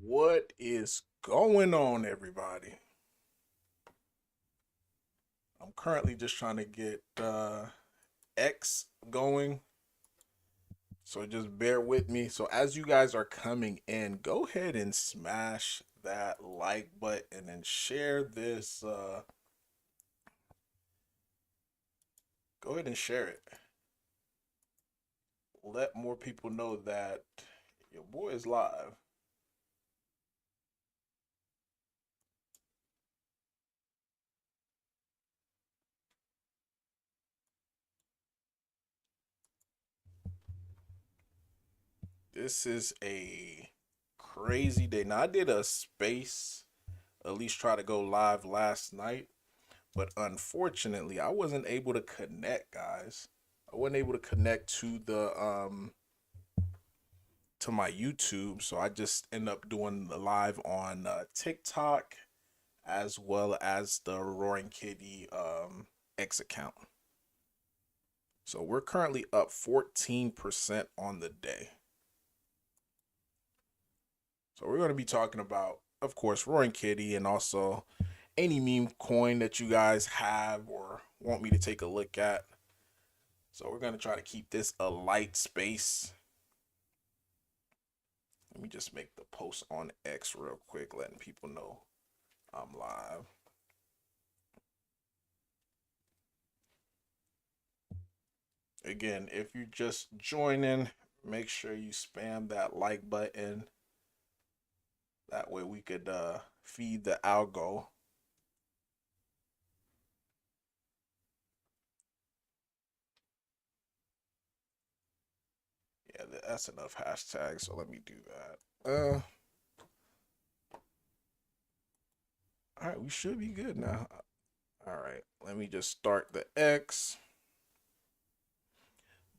What is going on, everybody? I'm currently just trying to get X going, so just bear with me. So as you guys are coming in, go ahead and smash that like button and share this. Go ahead and share it. Let more people know that your boy is live. This is a crazy day. Now I did a space, at least try to go live last night. But unfortunately, I wasn't able to connect, guys. I wasn't able to connect to my YouTube, so I just end up doing the live on TikTok as well as the Roaring Kitty X account. So we're currently up 14% on the day. So we're going to be talking about, of course, Roaring Kitty and also any meme coin that you guys have or want me to take a look at. So we're going to try to keep this a light space. Let me just make the post on X real quick, letting people know I'm live. Again, if you're just joining, make sure you spam that like button. That way we could feed the algo. Yeah, that's enough hashtags, so let me do that. All right, we should be good now. All right, let me just start the X.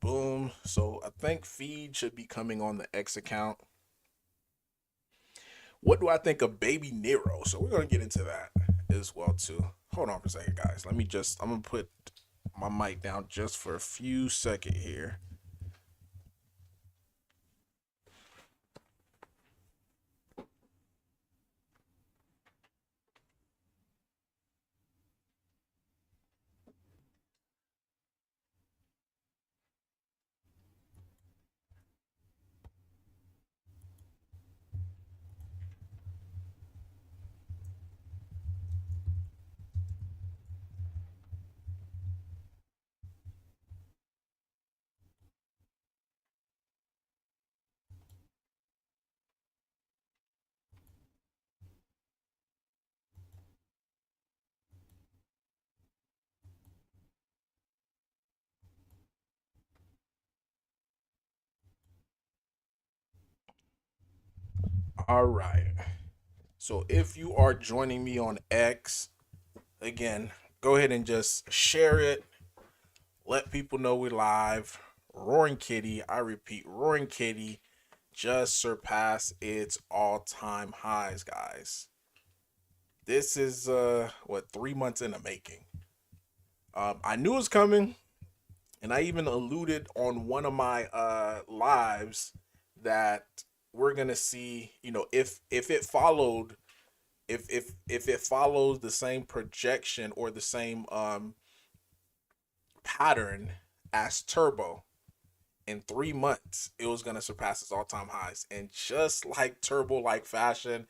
Boom. So I think feed should be coming on the X account. What do I think of Baby Nero? So we're gonna get into that as well too. Hold on for a second, guys. I'm gonna put my mic down just for a few seconds here. All right. So if you are joining me on X, again, go ahead and just share it. Let people know we're live. Roaring Kitty, I repeat, Roaring Kitty just surpassed its all-time highs, guys. This is 3 months in the making. I knew it was coming, and I even alluded on one of my lives that we're gonna see, if it followed, if it follows the same projection or the same pattern as Turbo, in 3 months it was gonna surpass its all-time highs, and just like Turbo, like fashion,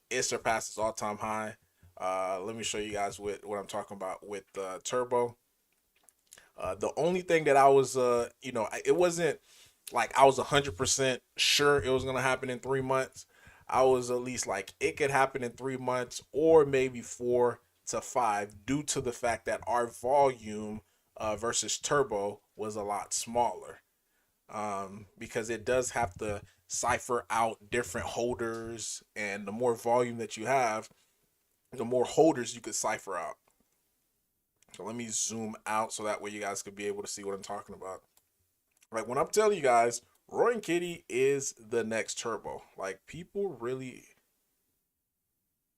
it surpasses all-time high. Let me show you guys what I'm talking about with Turbo. The only thing that I was, it wasn't like I was 100% sure it was gonna happen in 3 months. I was at least like it could happen in 3 months or maybe 4 to 5, due to the fact that our volume versus Turbo was a lot smaller. Because it does have to cipher out different holders, and the more volume that you have, the more holders you could cipher out. So let me zoom out so that way you guys could be able to see what I'm talking about. Like when I'm telling you guys, Roaring Kitty is the next Turbo. Like people really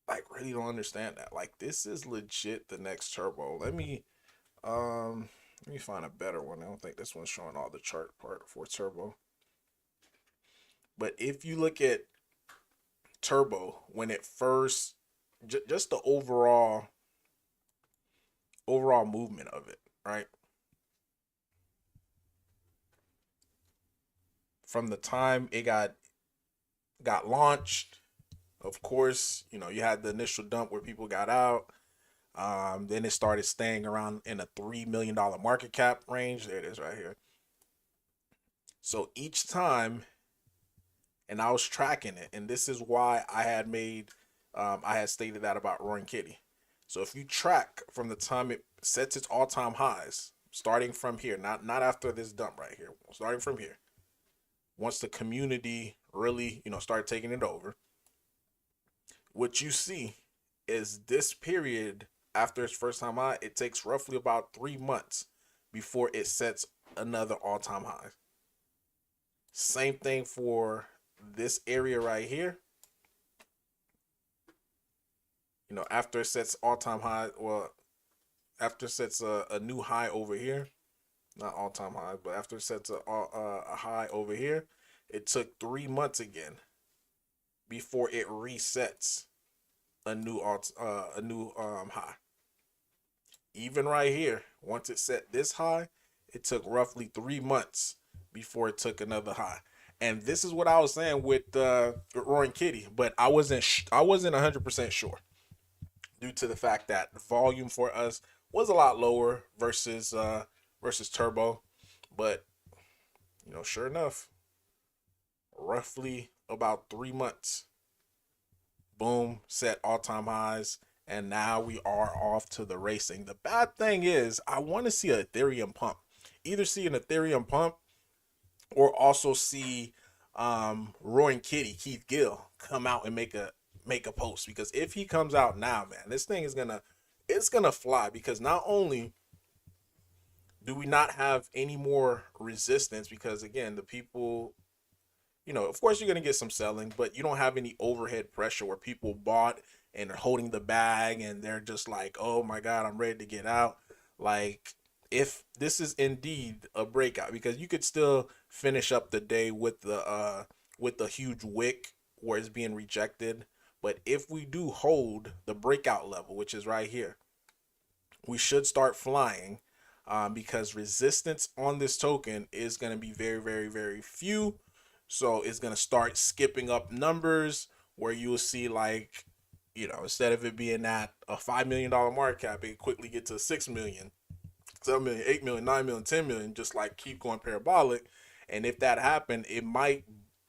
don't understand that. Like this is legit the next Turbo. Let me find a better one. I don't think this one's showing all the chart part for Turbo. But if you look at Turbo when it first, just the overall movement of it, right? From the time it got launched, of course, you had the initial dump where people got out. Then it started staying around in a $3 million market cap range. There it is right here. So each time, and I was tracking it, and this is why I had stated that about Roaring Kitty. So if you track from the time it sets its all-time highs, starting from here, not after this dump right here, starting from here, once the community really, started taking it over, what you see is this period after its first time high, it takes roughly about 3 months before it sets another all-time high. Same thing for this area right here. After it sets all-time high, well, after it sets a new high over here, not all-time high, but after it sets a high over here, it took 3 months again before it resets a new high. Even right here, once it set this high, it took roughly 3 months before it took another high. And this is what I was saying with Roaring Kitty, but I wasn't 100% sure due to the fact that volume for us was a lot lower versus Turbo. But sure enough, roughly about 3 months, boom, set all-time highs, and now we are off to the racing. The bad thing is I want to see an Ethereum pump. Either see an Ethereum pump or also see Roaring Kitty, Keith Gill, come out and make a post. Because if he comes out now, man, this thing is gonna fly. Because not only do we not have any more resistance, because again, the people, of course you're gonna get some selling, but you don't have any overhead pressure where people bought and are holding the bag and they're just like, oh my god, I'm ready to get out. Like, if this is indeed a breakout, because you could still finish up the day with the huge wick where it's being rejected, but if we do hold the breakout level, which is right here, we should start flying, because resistance on this token is going to be very, very, very few. So it's going to start skipping up numbers where you will see, like, instead of it being at a $5 million market cap, it quickly get to 6 million, 7 million, 8 million, 9 million, 10 million, just like keep going parabolic. And if that happened, it might,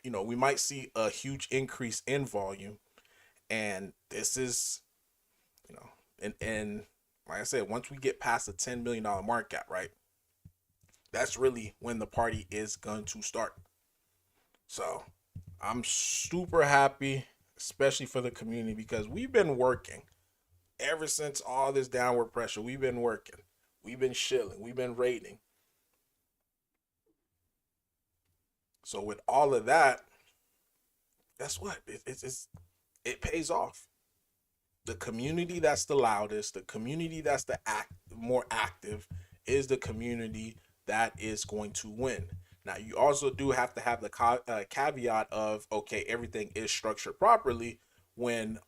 we might see a huge increase in volume. And this is, and like I said, once we get past the $10 million market cap, right, that's really when the party is going to start. So I'm super happy, especially for the community, because we've been working ever since all this downward pressure. We've been working. We've been shilling. We've been raiding. So with all of that, guess what? It pays off. The community that's the loudest, the community that's more active, is the community that is going to win. Now, you also do have to have the caveat of, okay, everything is structured properly. When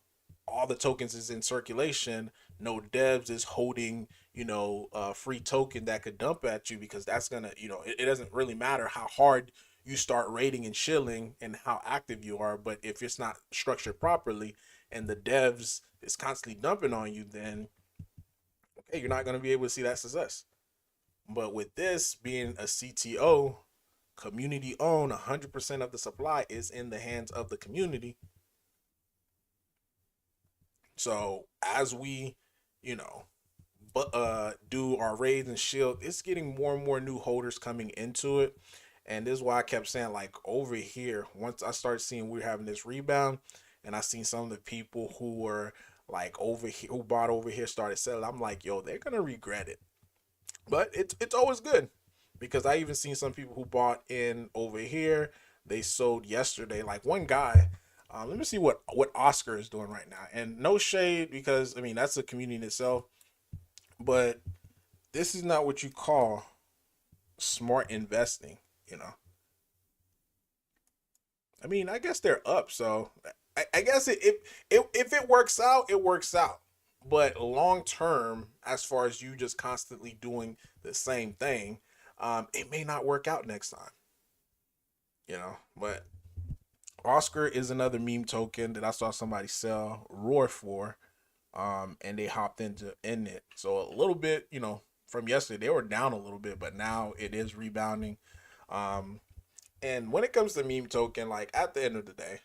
all the tokens is in circulation, no devs is holding, a free token that could dump at you, because that's gonna, it doesn't really matter how hard you start raiding and chilling and how active you are, but if it's not structured properly and the devs is constantly dumping on you, then okay, you're not gonna be able to see that success. But with this being a CTO, community owned, 100% of the supply is in the hands of the community. So as we, do our raids and shield, it's getting more and more new holders coming into it. And this is why I kept saying, like, over here, once I started seeing we're having this rebound, and I seen some of the people who were like over here, who bought over here, started selling, I'm like, yo, they're gonna regret it. But it's always good, because I even seen some people who bought in over here, they sold yesterday. Like one guy, let me see what Oscar is doing right now. And no shade, because I mean that's a community in itself, but this is not what you call smart investing. I mean, I guess they're up, so I guess if it works out, it works out. But long term, as far as you just constantly doing the same thing, it may not work out next time. You know, but Oscar is another meme token that I saw somebody sell Roar for, and they hopped into in it. So a little bit, you know, from yesterday they were down a little bit, but now it is rebounding. Um, and when it comes to meme token, like at the end of the day,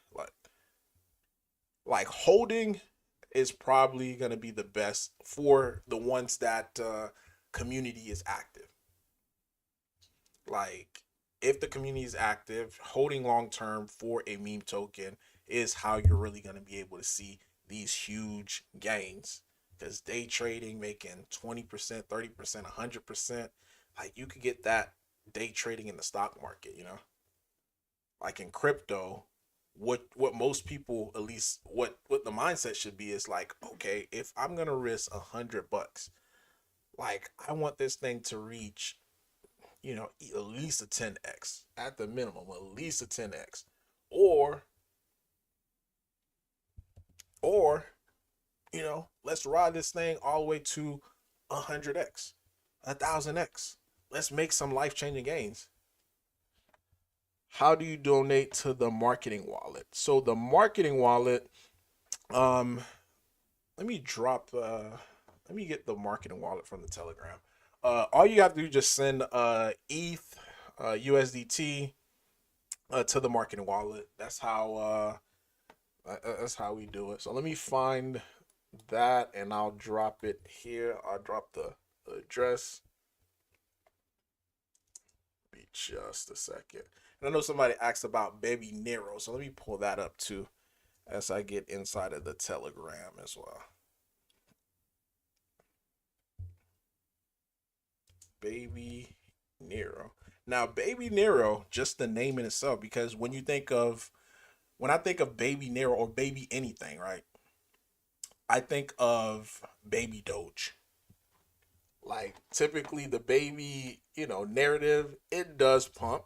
like holding is probably gonna be the best for the ones that community is active. Like if the community is active, holding long term for a meme token is how you're really gonna be able to see these huge gains. Because day trading, making 20%, 30%, 100%, like you could get that day trading in the stock market. You know, like in crypto, what most people, at least what the mindset should be is like, okay, if I'm gonna risk $100, like I want this thing to reach, you know, at least a 10x at the minimum, at least a 10x, or or you know, let's ride this thing all the way to 100x, 1000x. Let's make some life changing gains. How do you donate to the marketing wallet? So the marketing wallet, um, let me drop let me get the marketing wallet from the Telegram. All you have to do is just send ETH, USDT to the marketing wallet. That's how we do it. So let me find that and I'll drop it here. I'll drop the address. Be just a second. And I know somebody asked about Baby Nero, so let me pull that up too as I get inside of the Telegram as well. Baby Nero. Now, Baby Nero, just the name in itself, because when I think of Baby Nero or Baby anything, right? I think of Baby Doge. Like typically the baby, you know, narrative, it does pump.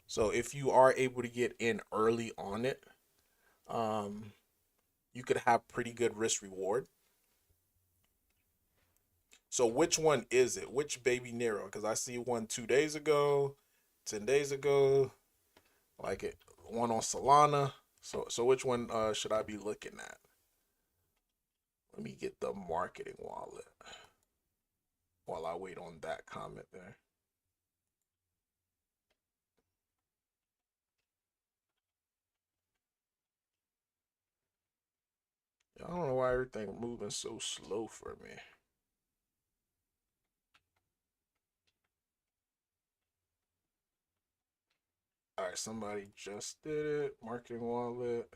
So if you are able to get in early on it, um, you could have pretty good risk reward. So which one is it? Which Baby Nero? Because I see one 2 days ago, 10 days ago, like it one on Solana. So which one should I be looking at? Let me get the marketing wallet while I wait on that comment there. I don't know why everything moving so slow for me. All right, somebody just did it. Marketing wallet.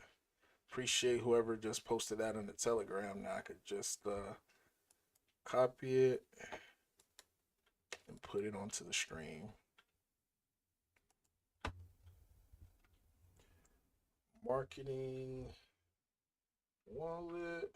Appreciate whoever just posted that on the Telegram. Now I could just copy it and put it onto the stream. Marketing wallet.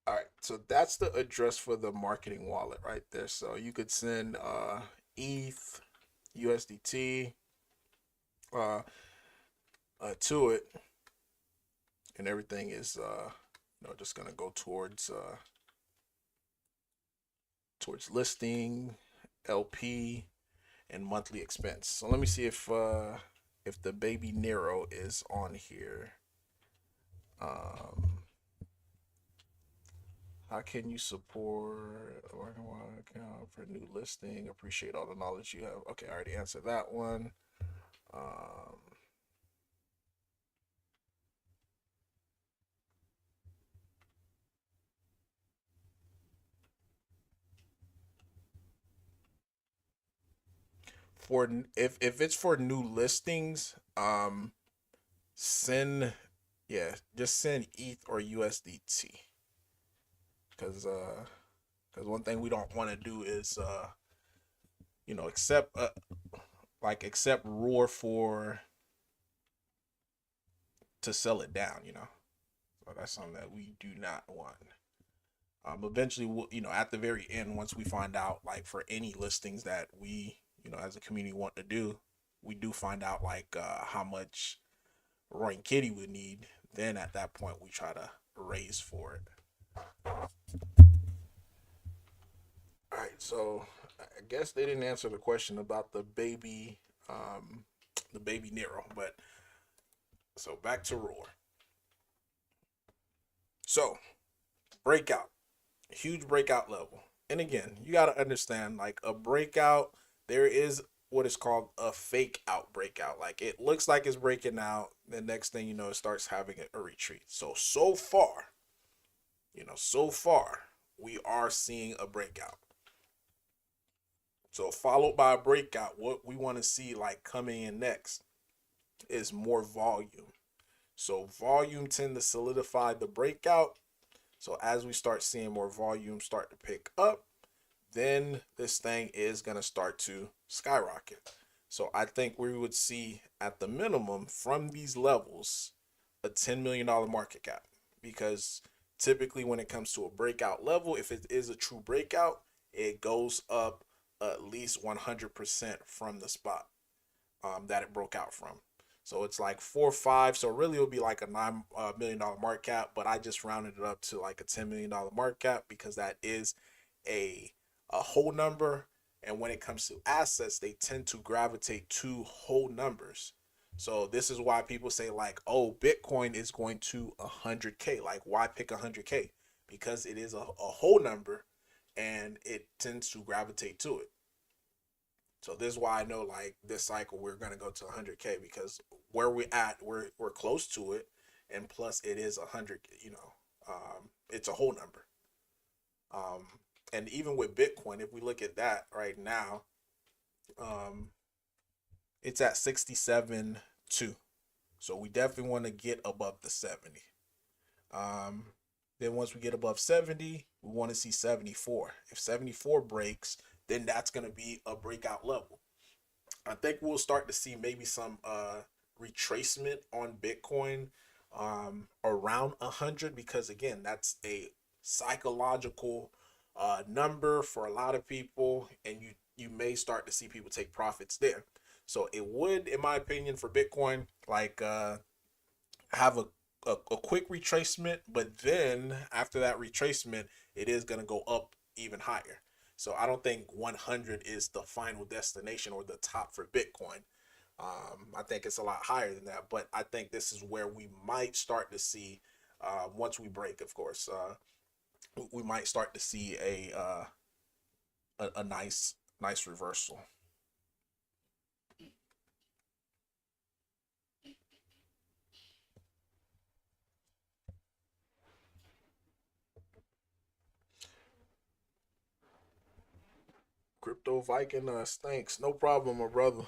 All right, so that's the address for the marketing wallet right there. So you could send ETH, USDT uh, to it, and everything is you know, just gonna go towards listing, LP, and monthly expense. So let me see if the Baby Nero is on here. Um, how can you support a working wallet account for new listing? Appreciate all the knowledge you have. Okay, I already answered that one. Um, for if it's for new listings, send yeah, just send ETH or USDT because one thing we don't want to do is you know, accept Roar for to sell it down, you know. So that's something that we do not want. Eventually, we'll, at the very end, once we find out, like for any listings that we, as a community want to do, we do find out like how much Roy and Kitty would need. Then at that point, we try to raise for it. All right, so I guess they didn't answer the question about the baby Nero, but so back to Roar. So breakout, huge breakout level. And again, you got to understand like a breakout, there is what is called a fake out breakout. Like it looks like it's breaking out. The next thing you know, it starts having a retreat. So far, so far, we are seeing a breakout. So followed by a breakout, what we want to see like coming in next is more volume. So volume tend to solidify the breakout. So as we start seeing more volume start to pick up, then this thing is going to start to skyrocket. So I think we would see at the minimum from these levels a $10 million market cap, because typically when it comes to a breakout level, if it is a true breakout, it goes up at least 100% from the spot that it broke out from. So it's like 4 or 5. So really it'll be like a $9 million market cap, but I just rounded it up to like a $10 million market cap because that is a whole number. And when it comes to assets, they tend to gravitate to whole numbers. So this is why people say like, oh, Bitcoin is going to 100K. Like why pick 100K? Because it is a whole number and it tends to gravitate to it. So this is why I know like this cycle we're gonna go to 100K, because where we at we're close to it, and plus it is 100. It's a whole number. Um, and even with Bitcoin, if we look at that right now, um, it's at 67.2. So we definitely want to get above the 70. Um, then once we get above 70, we want to see 74. If 74 breaks, then that's going to be a breakout level. I think we'll start to see maybe some retracement on Bitcoin around 100, because again, that's a psychological number for a lot of people, and you may start to see people take profits there. So it would, in my opinion, for Bitcoin, like have a quick retracement, but then after that retracement, it is going to go up even higher. So I don't think 100 is the final destination or the top for Bitcoin. I think it's a lot higher than that, but I think this is where we might start to see, once we break, of course, we might start to see a nice reversal. Crypto Viking stinks. No problem, my brother.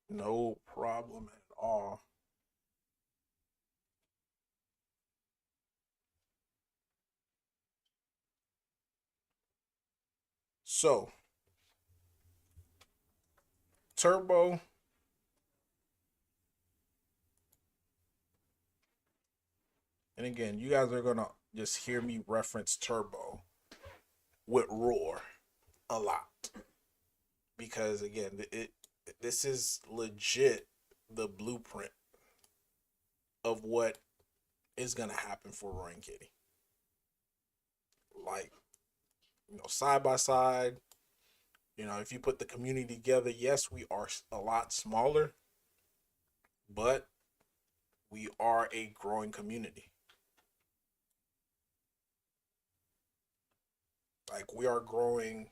No problem at all. So, Turbo, and again, you guys are gonna just hear me reference Turbo with Roar a lot, because again, this is legit the blueprint of what is gonna happen for Roy and Kitty. Like, side by side, if you put the community together, yes, we are a lot smaller, but we are a growing community. Like we are growing,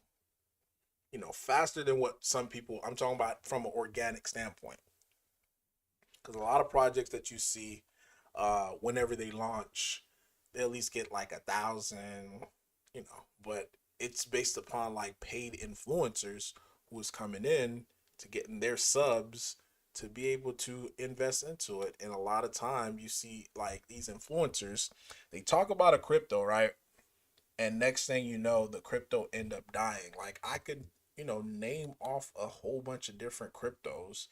faster than what some people, I'm talking about from an organic standpoint. Because a lot of projects that you see, whenever they launch, they at least get like 1,000, but it's based upon like paid influencers who's coming in to getting their subs to be able to invest into it. And a lot of time you see like these influencers, they talk about a crypto, right? And next thing you know, the crypto end up dying. Like I could, name off a whole bunch of different cryptos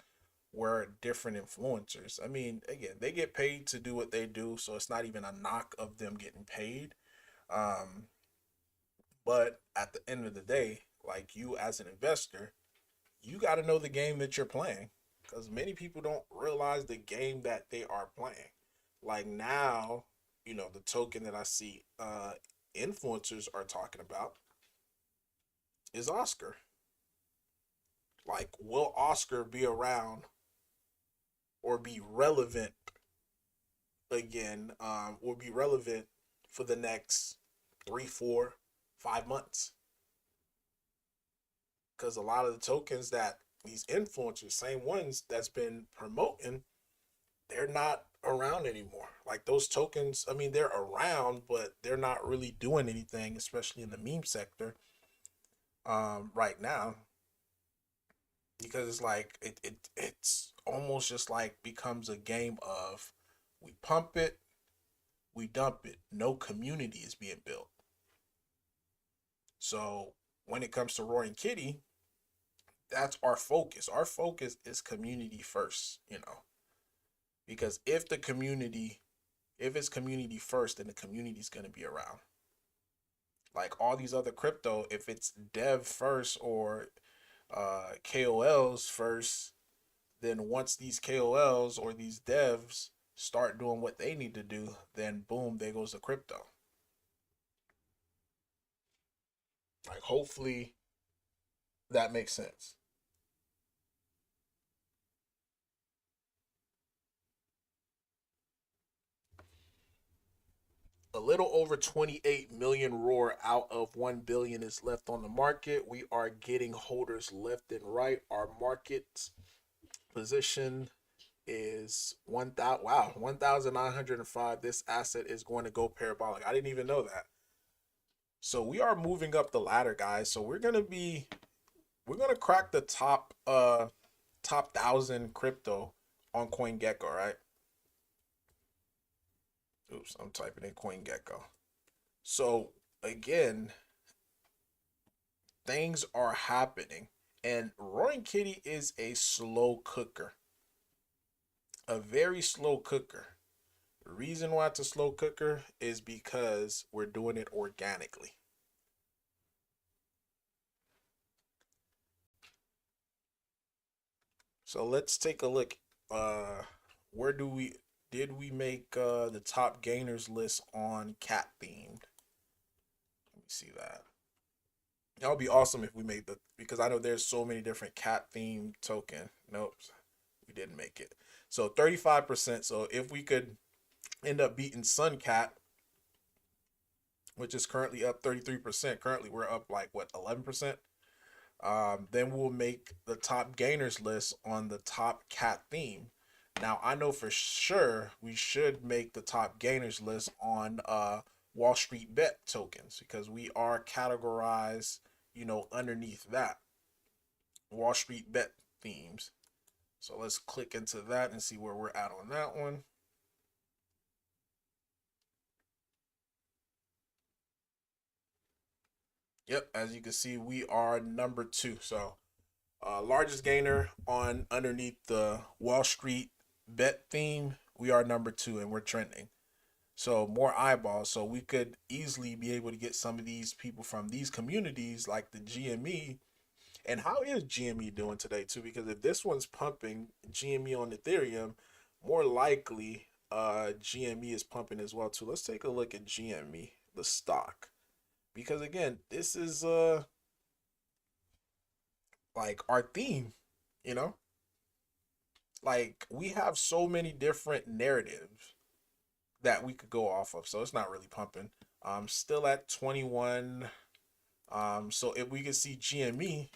were different influencers. I mean, again, they get paid to do what they do, so it's not even a knock of them getting paid. Um, but at the end of the day, like you as an investor, you got to know the game that you're playing because many people don't realize the game that they are playing. Like now, the token that I see influencers are talking about is Oscar. Like, will Oscar be around or be relevant again? Will be relevant for the next 3, 4, 5 months? Because a lot of the tokens that these influencers, same ones that's been promoting, they're not around anymore. Like those tokens, I mean, they're around, but they're not really doing anything, especially in the meme sector right now, because it's like it's almost just like becomes a game of we pump it, we dump it. No community is being built. So when it comes to Roaring Kitty, that's our focus. Our focus is community first, because if it's community first, then the community's gonna be around. Like all these other crypto, if it's dev first or KOLs first, then once these KOLs or these devs start doing what they need to do, then boom, there goes the crypto. Like hopefully that makes sense. A little over 28 million roar out of 1 billion is left on the market. We are getting holders left and right. Our market position is 1,000. Wow, 1,905. This asset is going to go parabolic. I didn't even know that. So we are moving up the ladder, guys. So we're gonna crack the top 1,000 crypto on CoinGecko, right? Oops, I'm typing in CoinGecko. So again, things are happening, and Roaring Kitty is a slow cooker, a very slow cooker. The reason why it's a slow cooker is because we're doing it organically. So let's take a look. Where do we did we make the top gainers list on cat themed? Let me see that. That would be awesome if we made the because I know there's so many different cat themed token. Nope, we didn't make it. So 35%. So if we could end up beating Suncat, which is currently up 33%. Currently we're up like what 11%. Then we'll make the top gainers list on the top cat theme. Now I know for sure we should make the top gainers list on Wall Street Bet tokens because we are categorized, underneath that Wall Street Bet themes. So let's click into that and see where we're at on that one. Yep, as you can see, we are number 2. So largest gainer on underneath the Wall Street Bet theme, we are number 2 and we're trending. So more eyeballs. So we could easily be able to get some of these people from these communities like the GME. And how is GME doing today too? Because if this one's pumping GME on Ethereum, more likely GME is pumping as well too. Let's take a look at GME, the stock. Because again, this is like our theme, you know? Like we have so many different narratives that we could go off of. So it's not really pumping. Still at 21. So if we can see GME,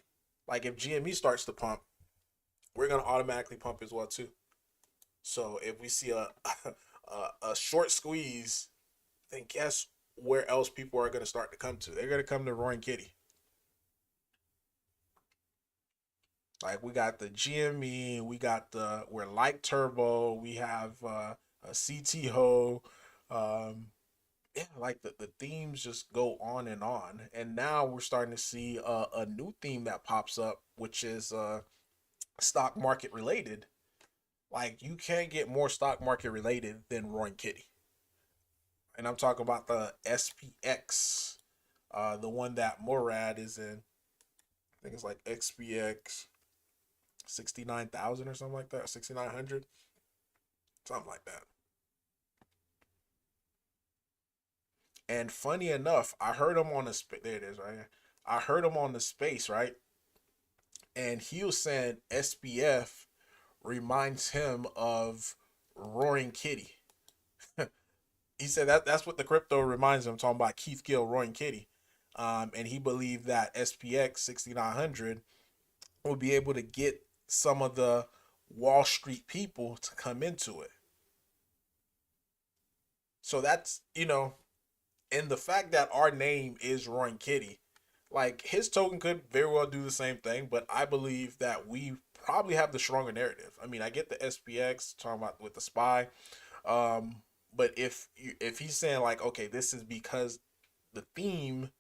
like if GME starts to pump, we're gonna automatically pump as well too. So if we see a a short squeeze, then guess where else people are gonna start to come to? They're gonna come to Roaring Kitty. Like we got the GME, we got we're like Turbo, we have a CT Ho, yeah, like the themes just go on and on. And now we're starting to see a new theme that pops up, which is stock market related. Like you can't get more stock market related than Roaring Kitty. And I'm talking about the SPX, the one that Morad is in. I think it's like XPX 69,000 or something like that, 6,900, something like that. And funny enough, I heard him on the there it is right here. I heard him on the space, right? And he was saying SPF reminds him of Roaring Kitty. He said that's what the crypto reminds him. Talking about Keith Gill, Roaring Kitty, and he believed that SPX 6900 will be able to get some of the Wall Street people to come into it. So that's and the fact that our name is Roaring Kitty, like his token could very well do the same thing, but I believe that we probably have the stronger narrative. I mean, I get the SPX talking about with the spy, um, but if he's saying like, okay, this is because the theme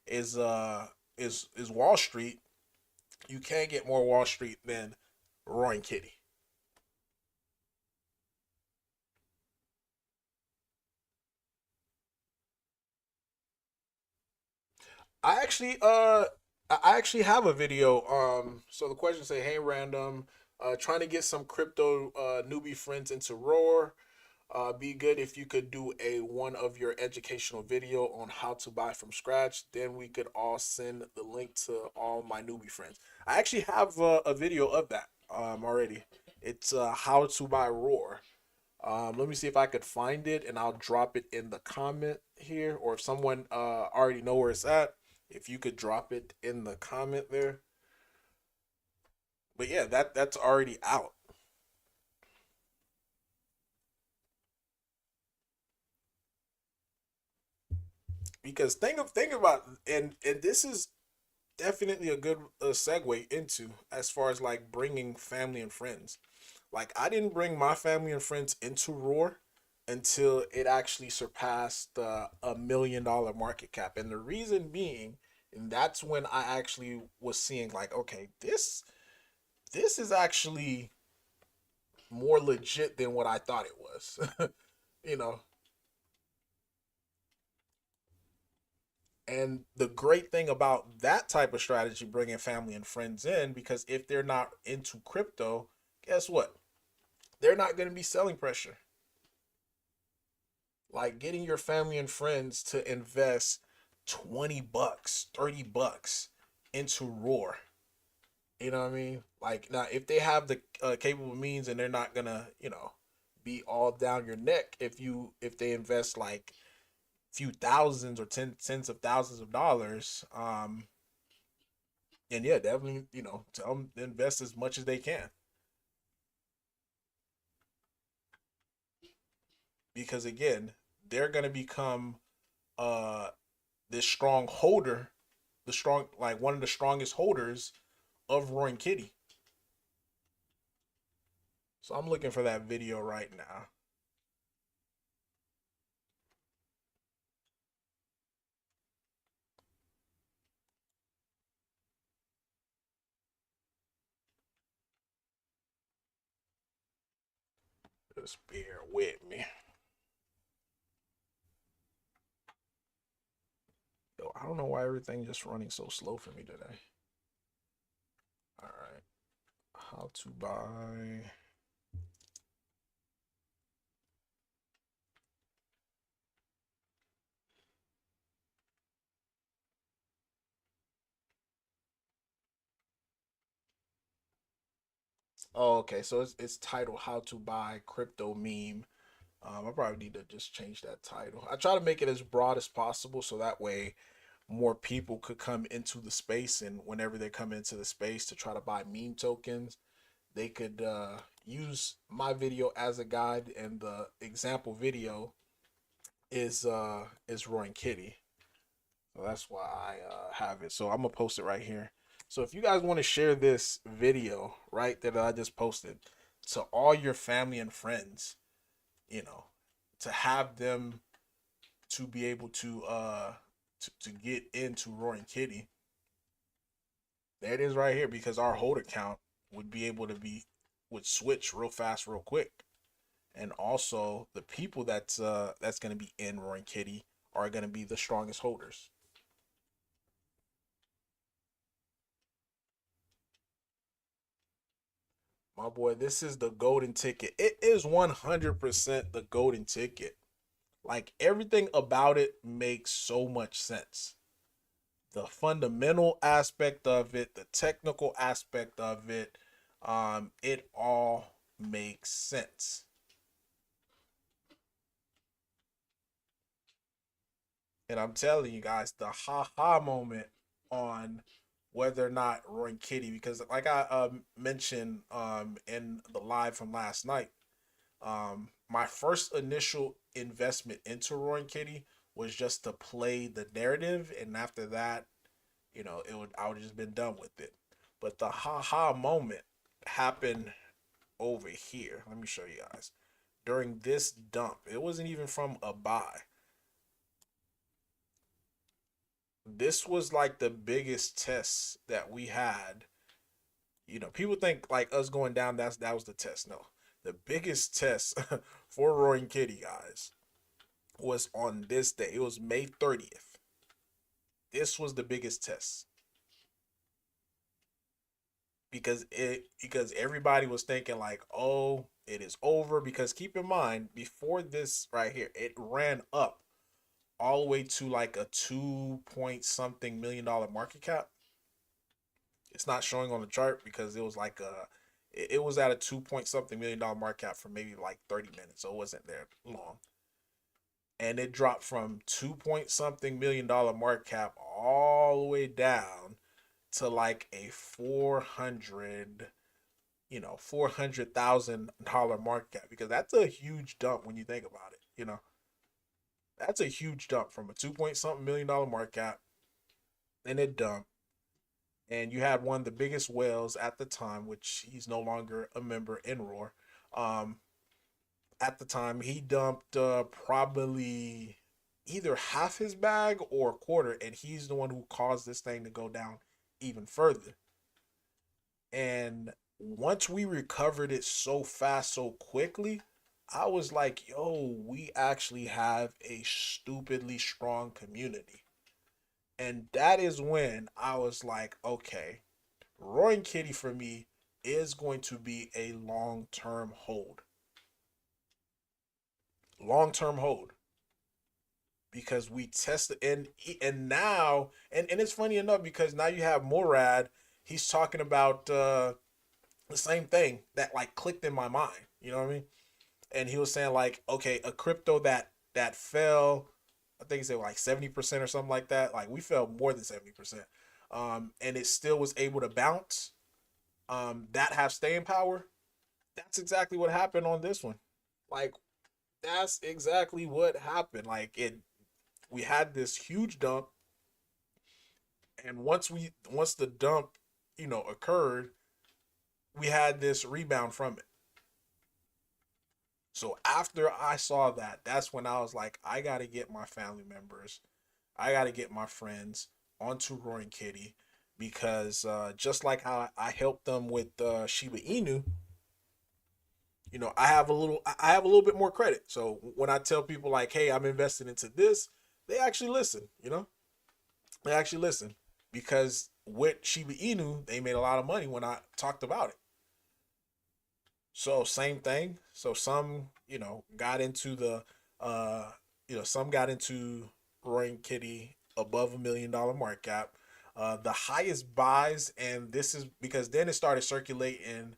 is Wall Street, you can't get more Wall Street than Roaring Kitty. I actually I actually have a video. So the question say, hey random, trying to get some crypto newbie friends into Roar. Be good if you could do a one of your educational video on how to buy from scratch. Then we could all send the link to all my newbie friends. I actually have a video of that already. It's how to buy Roar. Let me see if I could find it, and I'll drop it in the comment here. Or if someone already know where it's at, if you could drop it in the comment there. But yeah, that's already out. Because think about, and this is definitely a good segue into as far as like bringing family and friends. Like I didn't bring my family and friends into Roar until it actually surpassed $1 million market cap, and the reason being, and that's when I actually was seeing like, okay, this is actually more legit than what I thought it was. you know, And the great thing about that type of strategy, bringing family and friends in, because if they're not into crypto, guess what? They're not going to be selling pressure. Like getting your family and friends to invest $20, $30 into Roar. You know what I mean? Like now, if they have the capable means and they're not gonna, be all down your neck if they invest like few thousands or tens of thousands of dollars, and yeah, definitely, tell them to invest as much as they can, because again, they're gonna become uh this strong holder, the strong like one of the strongest holders of Roaring Kitty. So I'm looking for that video right now. Just bear with me. Yo, I don't know why everything just running so slow for me today. All right, how to buy. Oh, okay. So it's titled "How to Buy Crypto Meme." I probably need to just change that title. I try to make it as broad as possible so that way more people could come into the space, and whenever they come into the space to try to buy meme tokens, they could use my video as a guide, and the example video is Roaring Kitty. So that's why I have it. So I'm gonna post it right here. So if you guys want to share this video, right, that I just posted to all your family and friends, you know, to have them to be able to get into Roaring Kitty, there it is right here, because our holder count would be able to be would switch real fast, real quick. And also the people that's gonna be in Roaring Kitty are gonna be the strongest holders. My boy, this is the golden ticket. It is 100% the golden ticket. Like everything about it makes so much sense. The fundamental aspect of it, the technical aspect of it, it all makes sense. And I'm telling you guys, the ha moment on whether or not Roy Kitty, because like I mentioned in the live from last night, my first initial investment into Roy Kitty was just to play the narrative, and after that, I would have just been done with it. But the moment happened over here. Let me show you guys. During this dump, it wasn't even from a buy. This was like the biggest test that we had. People think like us going down, that was the test. No. The biggest test for Roaring Kitty, guys, was on this day. It was May 30th. This was the biggest test. Because everybody was thinking like, oh, it is over. Because keep in mind, before this right here, it ran up all the way to like a 2 point something million-dollar market cap. It's not showing on the chart because it was like it was at a 2 point something million-dollar market cap for maybe like 30 minutes, so it wasn't there long. And it dropped from 2 point something million-dollar market cap all the way down to like a 400,000 market cap, because that's a huge dump when you think about it. That's a huge dump from a 2 point something million-dollar market cap, and it dumped. And you had one of the biggest whales at the time, which he's no longer a member in Roar. Um, at the time, he dumped probably either half his bag or a quarter, and he's the one who caused this thing to go down even further. And once we recovered it so fast, so quickly, I was like, yo, we actually have a stupidly strong community. And that is when I was like, okay, Roaring Kitty for me is going to be a long term hold. Long term hold. Because we tested and now and it's funny enough because now you have Morad, he's talking about the same thing that like clicked in my mind. You know what I mean? And he was saying like, okay, a crypto that fell, I think he said like 70% or something like that. Like we fell more than 70%. And it still was able to bounce. That have staying power. That's exactly what happened on this one. Like that's exactly what happened. Like we had this huge dump, and once the dump, occurred, we had this rebound from it. So after I saw that, that's when I was like, I gotta get my family members, I gotta get my friends onto Roaring Kitty, because just like how I helped them with Shiba Inu, I have a little bit more credit. So when I tell people like, hey, I'm invested into this, they actually listen. They actually listen because with Shiba Inu, they made a lot of money when I talked about it. So same thing. So some, got into some got into Roaring Kitty above $1 million market cap. The highest buys, and this is because then it started circulating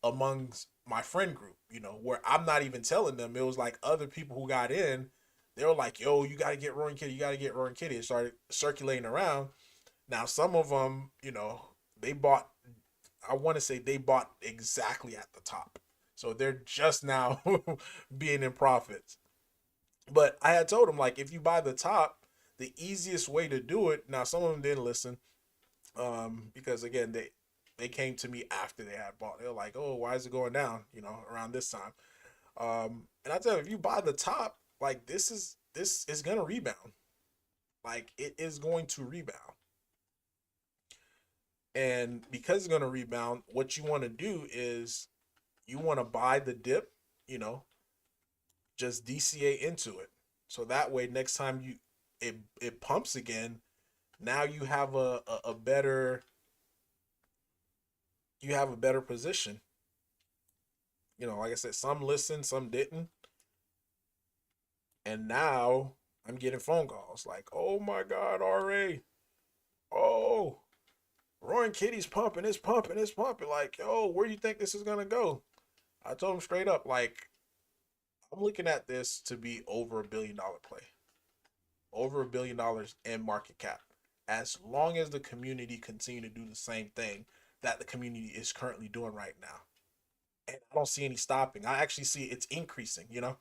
amongst my friend group, where I'm not even telling them. It was like other people who got in, they were like, yo, you got to get Roaring Kitty, you got to get Roaring Kitty. It started circulating around. Now, some of them, they bought, I want to say they bought exactly at the top. So they're just now being in profits. But I had told them, like, if you buy the top, the easiest way to do it, now some of them didn't listen, because again, they came to me after they had bought. They're like, oh, why is it going down, around this time? And I tell them, if you buy the top, like, this is gonna rebound. Like, it is going to rebound. And because it's going to rebound, what you want to do is You want to buy the dip, you know, just DCA into it. So that way next time it pumps again, now you have a better position. You know, like I said, some listened, some didn't. And now I'm getting phone calls like, oh my God, RA. Oh, Roaring Kitty's pumping, it's pumping, it's pumping. Like, yo, where do you think this is gonna go? I told him straight up, like, I'm looking at this to be over $1 billion play. Over $1 billion in market cap. As long as the community continue to do the same thing that the community is currently doing right now. And I don't see any stopping. I actually see it's increasing, you know,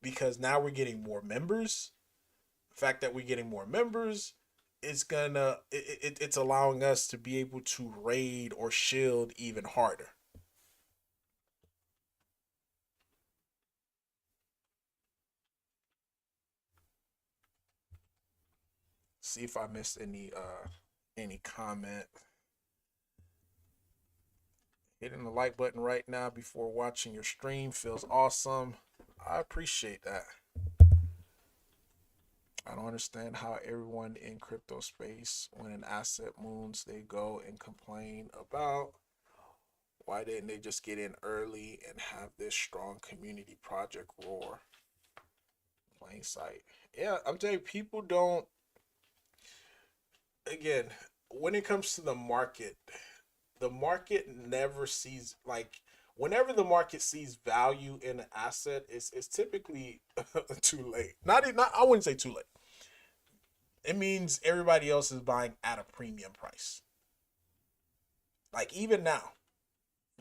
because now we're getting more members. The fact that we're getting more members, it's allowing us to be able to raid or shield even harder. See if I missed any comment. Hitting the like button right now before watching your stream feels awesome. I appreciate that. I don't understand how everyone in crypto space, when an asset moons, they go and complain about. Why didn't they just get in early and have this strong community project roar? Plain sight. Yeah, I'm telling you, people don't. Again, when it comes to the market never sees, like, whenever the market sees value in an asset, it's typically too late. Not I wouldn't say too late. It means everybody else is buying at a premium price. Like even now,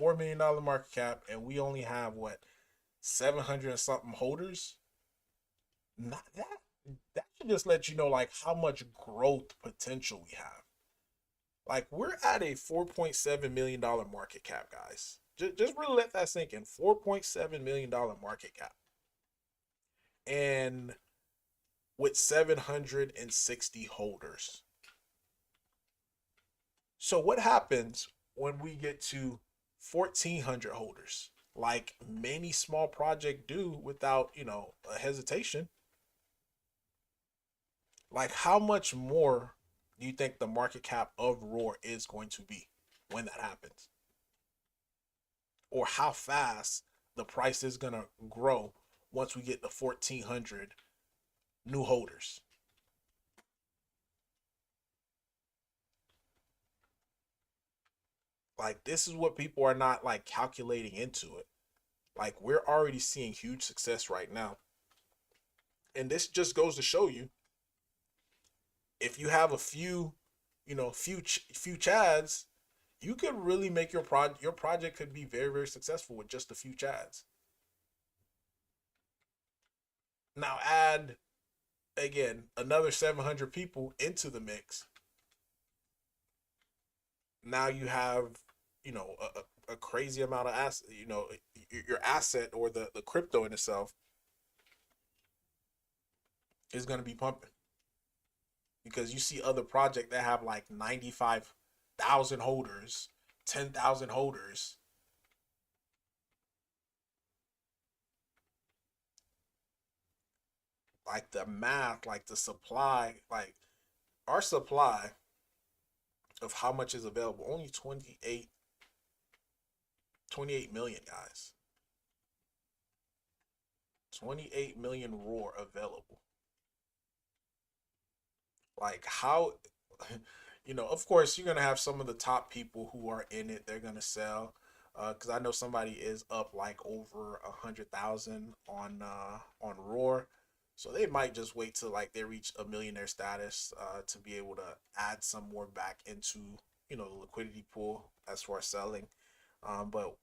$4 million market cap, and we only have what 700 and something holders. Not that that should just let you know like how much growth potential we have. Like we're at a $4.7 million market cap, guys. Just really let that sink in. $4.7 million market cap, and with 760 holders. So what happens when we get to 1,400 holders? Like many small projects do without, a hesitation. Like how much more do you think the market cap of Roar is going to be when that happens? Or how fast the price is going to grow once we get to 1,400 new holders? Like this is what people are not like calculating into it. Like we're already seeing huge success right now. And this just goes to show you, if you have a few, few chads, you could really make your project could be very very successful with just a few chads. Now add again another 700 people into the mix. Now you have, a crazy amount of asset, your asset or the crypto in itself is going to be pumping, because you see other projects that have like 95,000 holders, 10,000 holders. Like the math, like the supply, like our supply of how much is available, only 28 million, guys. 28 million Roar available. Like how, of course you're gonna have some of the top people who are in it. They're gonna sell, because I know somebody is up like over 100,000 on Roar, so they might just wait till like they reach a millionaire status to be able to add some more back into the liquidity pool as far as selling. But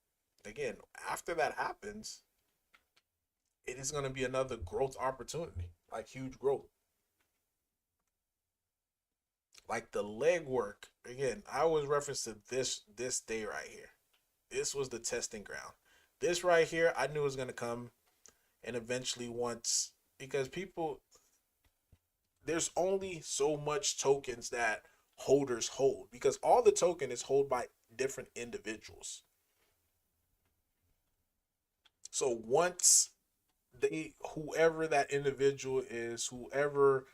again, after that happens, it is going to be another growth opportunity, like huge growth. Like the legwork, again, I always reference to this day right here. This was the testing ground. This right here, I knew it was going to come, and eventually once, because people, there's only so much tokens that holders hold, because all the token is held by different individuals. So once whoever that individual is, whoever,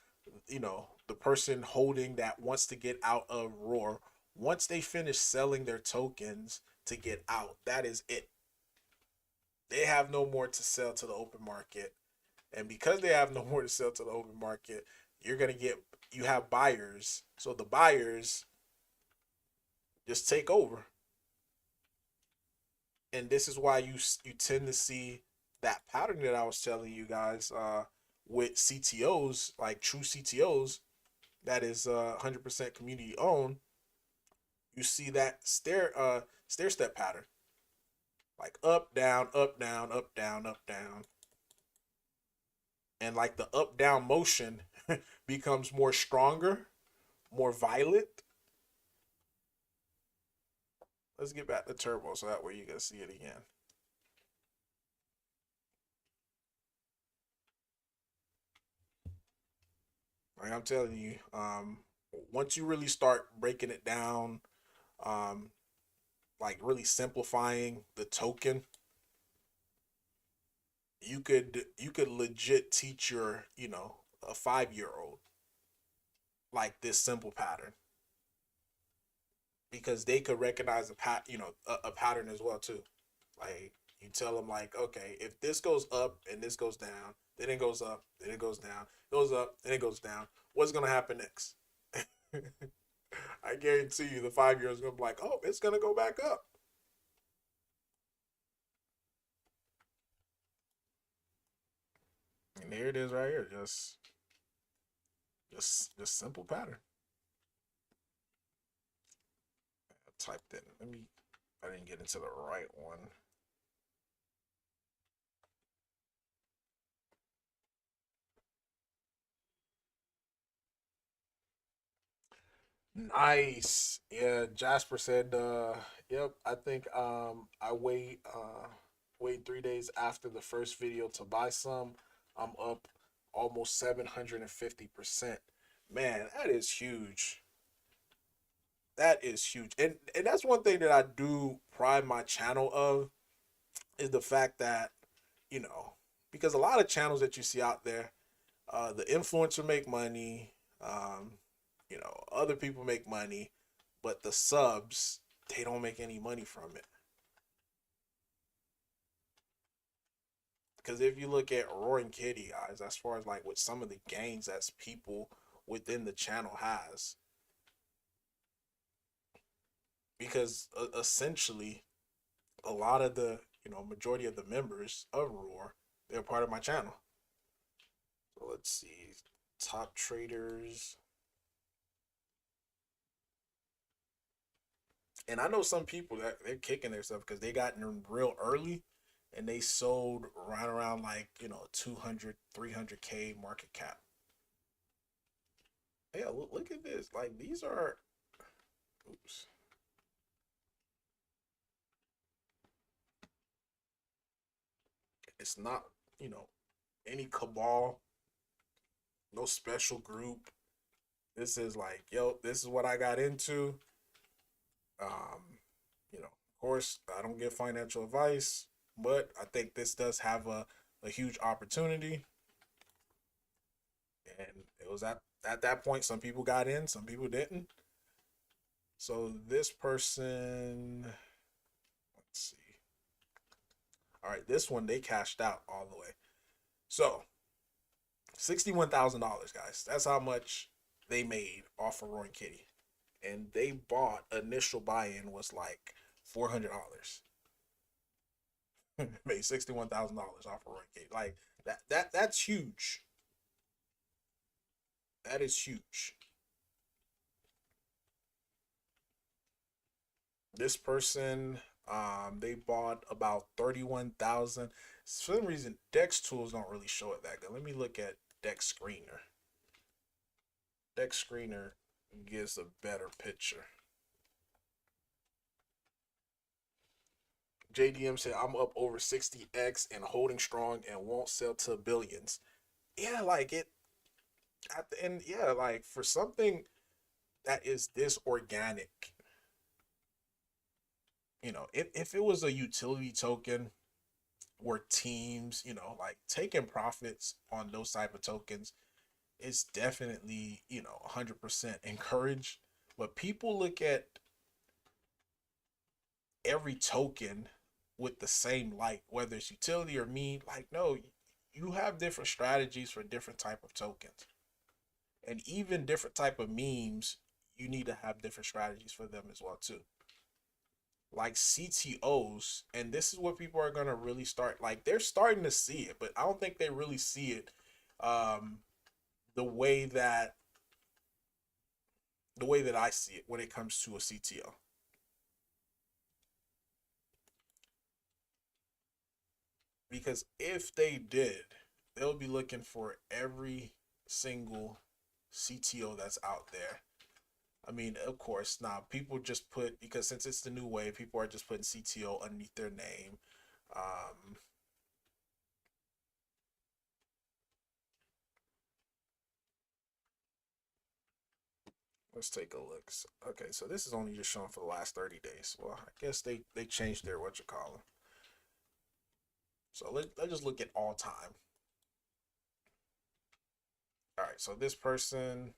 the person holding that wants to get out of Roar, once they finish selling their tokens to get out, that is it. They have no more to sell to the open market. And because they have no more to sell to the open market, you have buyers. So the buyers just take over. And this is why you tend to see that pattern that I was telling you guys, with CTOs, like true CTOs that is 100% community owned. You see that stair step pattern, like up down up down up down up down, and like the up down motion becomes more stronger, more violent. Let's get back to turbo so that way you can see it again. Like I'm telling you, once you really start breaking it down, um, like really simplifying the token, you could legit teach your, a 5-year old like this simple pattern, because they could recognize a pattern as well too. Like you tell them like, okay, if this goes up and this goes down, then it goes up, then it goes down, goes up, then it goes down. What's gonna happen next? I guarantee you, the 5-year is gonna be like, oh, it's gonna go back up. And here it is right here, just simple pattern. I typed in. I didn't get into the right one. Nice. Yeah, Jasper said, yep, I think I wait 3 days after the first video to buy some. I'm up almost 750%. Man, that is huge. That is huge. And that's one thing that I do pride my channel of, is the fact that, you know, because a lot of channels that you see out there, the influencer make money, other people make money, but the subs, they don't make any money from it. Because if you look at Roaring Kitty, guys, as far as like with some of the gains that people within the channel has, because essentially a lot of the, majority of the members of Roar, they're part of my channel. So let's see, top traders. And I know some people that they're kicking their stuff because they got in real early and they sold right around like, 200, 300K market cap. Yeah, look at this. Like these are, oops. It's not, you know, any cabal, no special group. This is like, yo, this is what I got into. Of course, I don't give financial advice, but I think this does have a huge opportunity. And it was at that point, some people got in, some people didn't. So this person, let's see. All right, this one they cashed out all the way. So $61,000, guys. That's how much they made off of Roaring Kitty, and they bought initial buy-in was like $400. Made $61,000 off of Roaring Kitty. Like that's huge. That is huge. This person, they bought about 31,000. For some reason, Dex tools don't really show it that good. Let me look at Dex Screener. Dex Screener gives a better picture. JDM said, I'm up over 60x and holding strong and won't sell to billions. Yeah, like it at the end, yeah, like for something that is this organic, if it was a utility token, where teams, like taking profits on those type of tokens is definitely, 100% encouraged. But people look at every token with the same light, whether it's utility or meme. Like, no, you have different strategies for different type of tokens, and even different type of memes. You need to have different strategies for them as well too. Like CTOs, and this is what people are gonna really start. Like they're starting to see it, but I don't think they really see it um, the way that I see it when it comes to a CTO. Because if they did, they'll be looking for every single CTO that's out there. I mean, of course, now people just put, because since it's the new way, people are just putting CTO underneath their name. Um, let's take a look. Okay, so this is only just showing for the last 30 days. Well, I guess they changed their what you call them. So let's just look at all time. All right, so this person,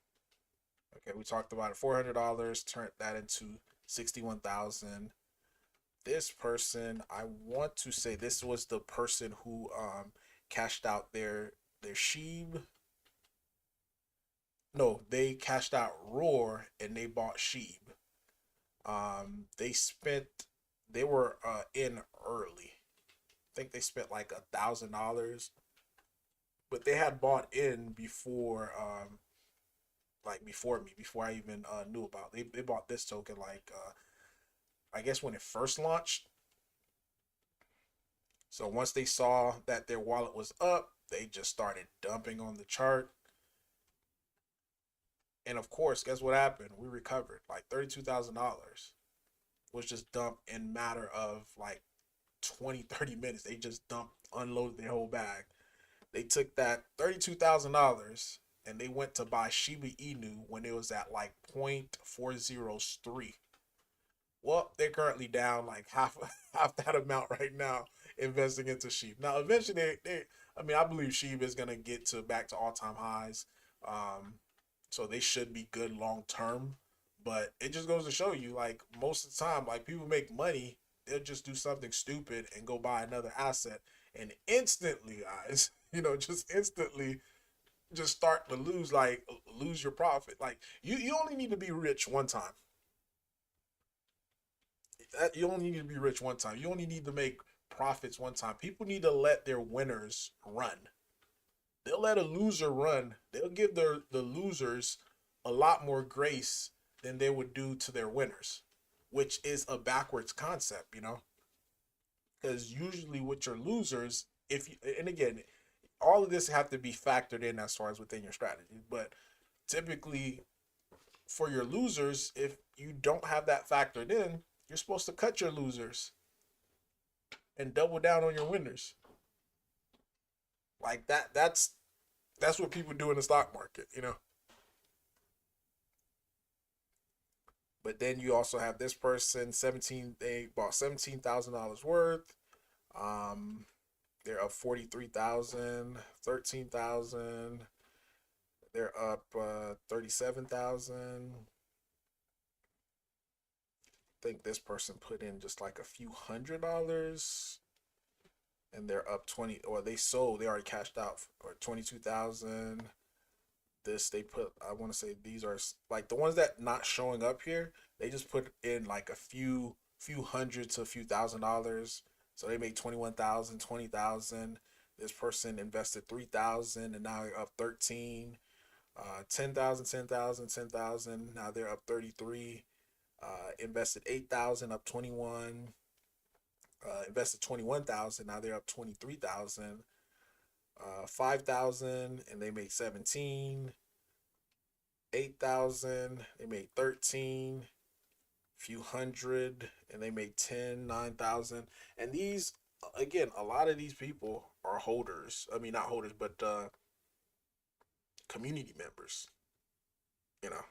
okay, we talked about it. $400 turned that into 61,000. This person, I want to say this was the person who cashed out their shib. No, they cashed out roar and they bought shib. They spent, they were in early. I think they spent like $1,000, but they had bought in before like before me, before I even knew about it. They bought this token like I guess when it first launched. So once they saw that their wallet was up, they just started dumping on the chart. And of course, guess what happened? We recovered. Like $32,000 was just dumped in matter of like 20, 30 minutes. They just dumped, unloaded their whole bag. They took that $32,000 and they went to buy Shiba Inu when it was at like 0.403. Well, they're currently down like half half that amount right now investing into Shib. Now, eventually, I mean, I believe Shib is gonna get to back to all time highs, um, so they should be good long term. But it just goes to show you, like most of the time, like people make money, they'll just do something stupid and go buy another asset, and instantly, guys, just instantly, just start to lose, like lose your profit. Like you only need to be rich one time. You only need to be rich one time. You only need to make profits one time. People need to let their winners run. They'll let a loser run. They'll give the losers a lot more grace than they would do to their winners, which is a backwards concept, because usually with your losers, if you, and again, all of this have to be factored in as far as within your strategy, but typically for your losers, if you don't have that factored in, you're supposed to cut your losers and double down on your winners. Like that's what people do in the stock market. But then you also have this person, 17, they bought $17,000 worth. Um they're up 43,000, 13,000. They're up 37,000. I think this person put in just like a few $100, and they're up 20, or they already cashed out for 22,000. This they put, I want to say these are like the ones that not showing up here. They just put in like a few hundred to a few $1,000. So they made 21,000, 20,000. This person invested 3,000 and now they're up 13. 10,000, 10,000, 10,000. Now they're up 33. Invested 8,000, up 21. Invested 21,000. Now they're up 23,000. 5,000 and they made 17. 8,000, they made 13. Few hundred and they made 10, 9,000. And these, again, a lot of these people are holders. I mean, not holders, but community members, you know.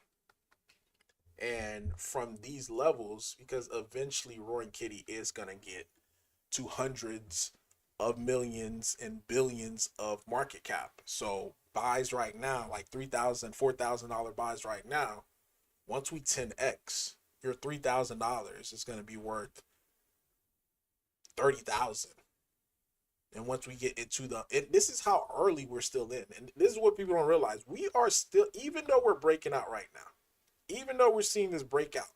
And from these levels, because eventually Roaring Kitty is gonna get to hundreds of millions and billions of market cap. So buys right now, like $3,000, $4,000 buys right now. Once we 10x, your $3,000 is going to be worth 30,000. And once we get into this is how early we're still in. And this is what people don't realize. We are still, even though we're breaking out right now, even though we're seeing this breakout,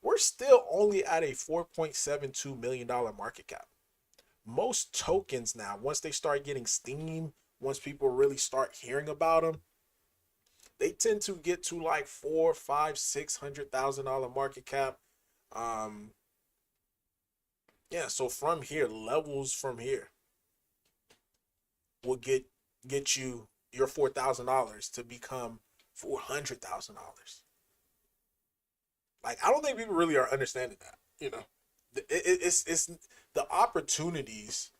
we're still only at a $4.72 million market cap. Most tokens now, once they start getting steam, once people really start hearing about them, they tend to get to like $400,000, $500,000, $600,000 market cap. Yeah, so from here, levels from here will get you your $4,000 to become $400,000. Like, I don't think people really are understanding that. You know, it's the opportunities.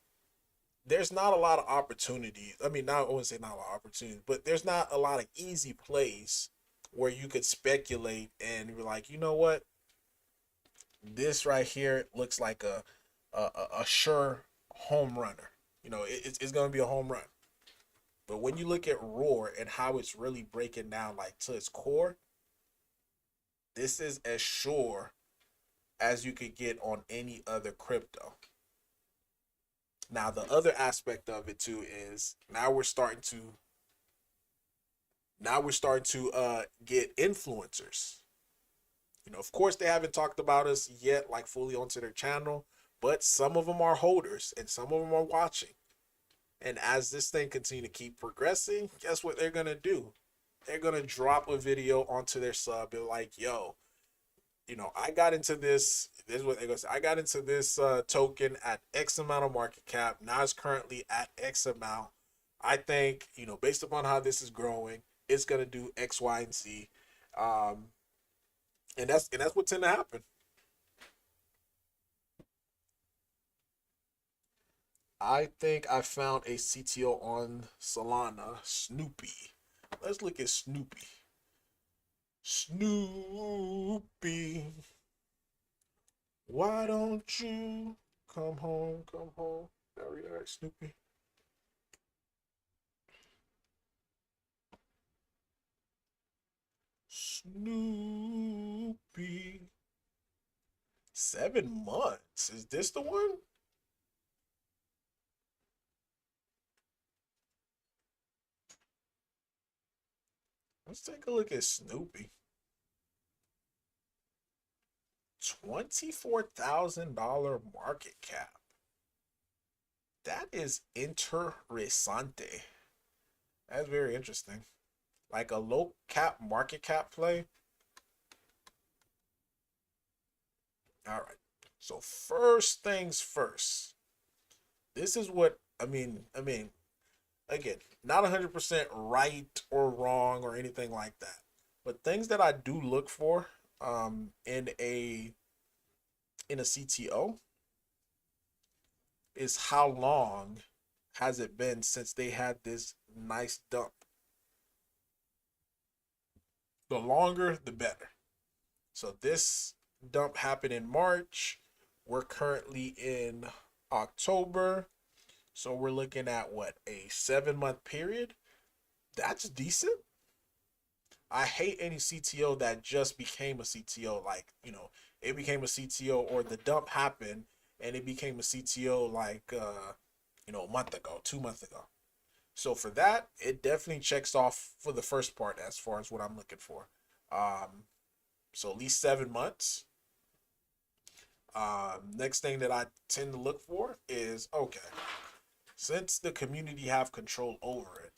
There's not a lot of opportunities. I mean, not I wouldn't say not a lot of opportunities, but there's not a lot of easy plays where you could speculate and be like, you know what, this right here looks like a sure home runner. You know, it's going to be a home run. But when you look at Roar and how it's really breaking down like to its core, this is as sure as you could get on any other crypto. Now, the other aspect of it too is now we're starting to get influencers. You know, of course, they haven't talked about us yet, like fully onto their channel, but some of them are holders and some of them are watching. And as this thing continue to keep progressing, guess what they're gonna do? They're gonna drop a video onto their sub and like, yo, you know, I got into this. This is what they're gonna say. I got into this token at X amount of market cap. Now it's currently at X amount. I think, you know, based upon how this is growing, it's gonna do X, Y, and Z. And that's what tend to happen. I think I found a CTO on Solana, Snoopy. Let's look at Snoopy. Snoopy, why don't you come home? Come home. There we are, Snoopy. Snoopy. 7 months. Is this the one? Let's take a look at Snoopy. $24,000 market cap. That is interessante. That's very interesting. Like a low cap market cap play. All right. So first things first. This is what I mean, again, not 100% right or wrong or anything like that. But things that I do look for in a CTO is how long has it been since they had this nice dump. The longer, the better. So this dump happened in March. We're currently in October. So we're looking at what, a 7-month period? That's decent. I hate any CTO that just became a CTO. Like, you know, it became a CTO or the dump happened and it became a CTO like, you know, a month ago, 2 months ago. So for that, it definitely checks off for the first part as far as what I'm looking for. So at least 7 months. Next thing that I tend to look for is, okay, since the community have control over it,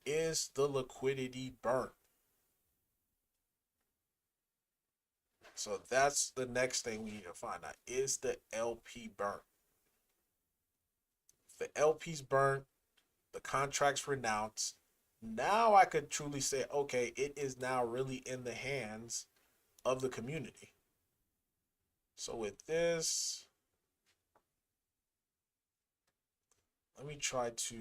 is the liquidity burnt? So that's the next thing we need to find out. Is the LP burnt? If the LP's burnt, the contract's renounced, now I could truly say, okay, it is now really in the hands of the community. So with this, let me try to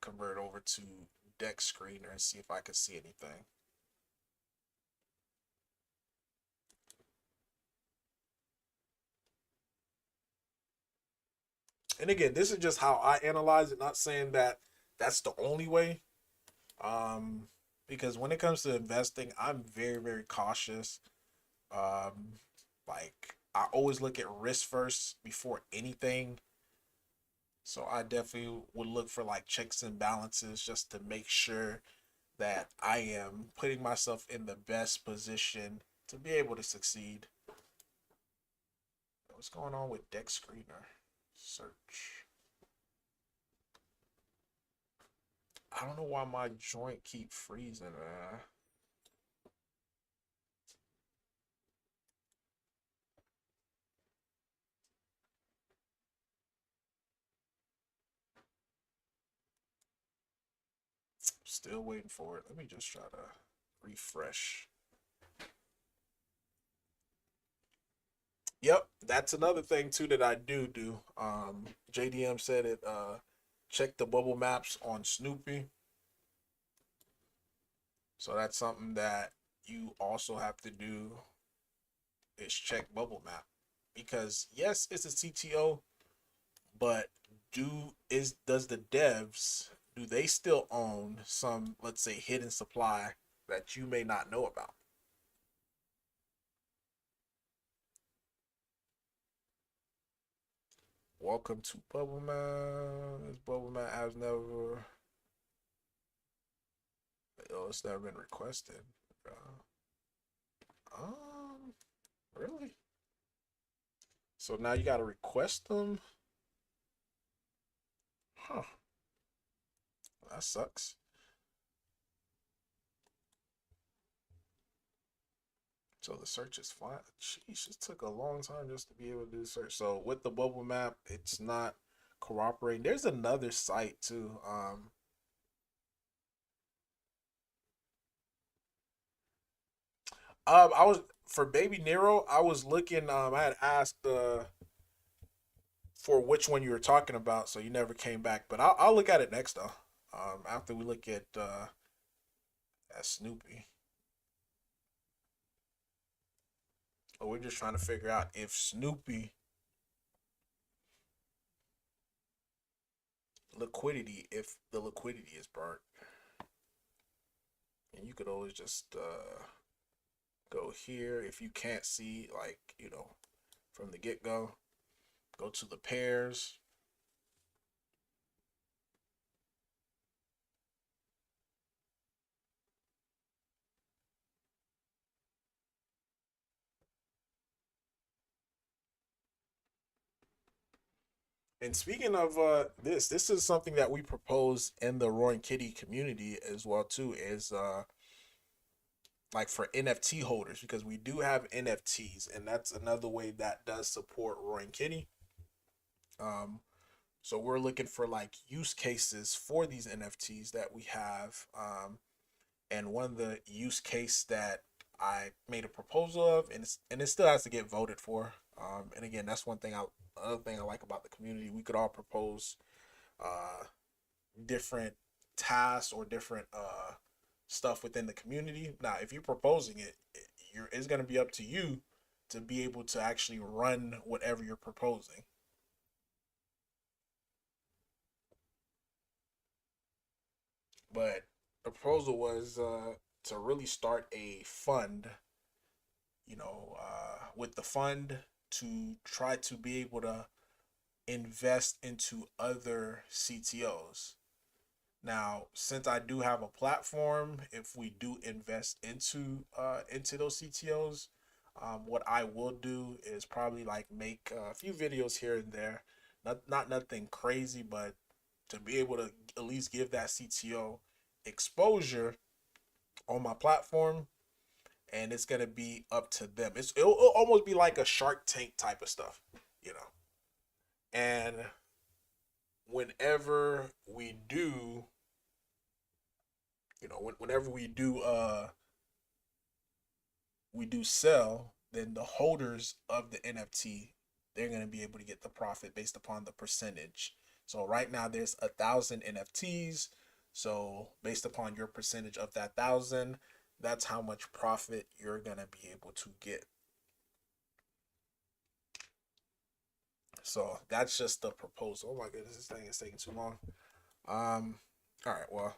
convert over to deck screener and see if I can see anything. And again, this is just how I analyze it. Not saying that that's the only way. Um, because when it comes to investing, I'm very, very cautious. Um, like I always look at risk first before anything. So I definitely would look for like checks and balances just to make sure that I am putting myself in the best position to be able to succeed. What's going on with deck screener? Search. I don't know why my joint keep freezing, man. Still waiting for it. Let me just try to refresh. Yep, that's another thing too that I do. JDM said it. Check the bubble maps on Snoopy. So that's something that you also have to do is check bubble map because yes, it's a CTO, but does the devs do they still own some, let's say, hidden supply that you may not know about? Welcome to Bubble Man. This Bubble Man has never. Oh, it's never been requested. Um, really? So now you gotta request them? Huh. That sucks. So the search is fine. Jeez, it took a long time just to be able to do the search. So with the bubble map, it's not cooperating. There's another site too. I was for Baby Nero. I was looking. I had asked for which one you were talking about, so you never came back. But I'll look at it next though. After we look at Snoopy. But we're just trying to figure out if Snoopy liquidity, if the liquidity is burnt. And you could always just go here if you can't see, like, from the get-go. Go to the pairs. And speaking of this is something that we propose in the Roaring Kitty community as well too, is like for NFT holders, because we do have NFTs, and that's another way that does support Roaring Kitty. Um, so we're looking for like use cases for these NFTs that we have. And one of the use case that I made a proposal of, and it still has to get voted for. And again, that's one thing another thing I like about the community. We could all propose uh, different tasks or different stuff within the community. Now, if you're proposing it, it's going to be up to you to be able to actually run whatever you're proposing. But the proposal was to really start a fund, with the fund to try to be able to invest into other CTOs. Now, since I do have a platform, if we do invest into those CTOs, what I will do is probably like make a few videos here and there, not nothing crazy, but to be able to at least give that CTO exposure on my platform, and it's gonna be up to them. It'll almost be like a Shark Tank type of stuff, you know. And whenever we do, whenever we do sell, then the holders of the NFT, they're gonna be able to get the profit based upon the percentage. So right now there's 1,000 NFTs. So based upon your percentage of that 1,000, that's how much profit you're gonna be able to get. So that's just the proposal. Oh my goodness, this thing is taking too long. All right, well,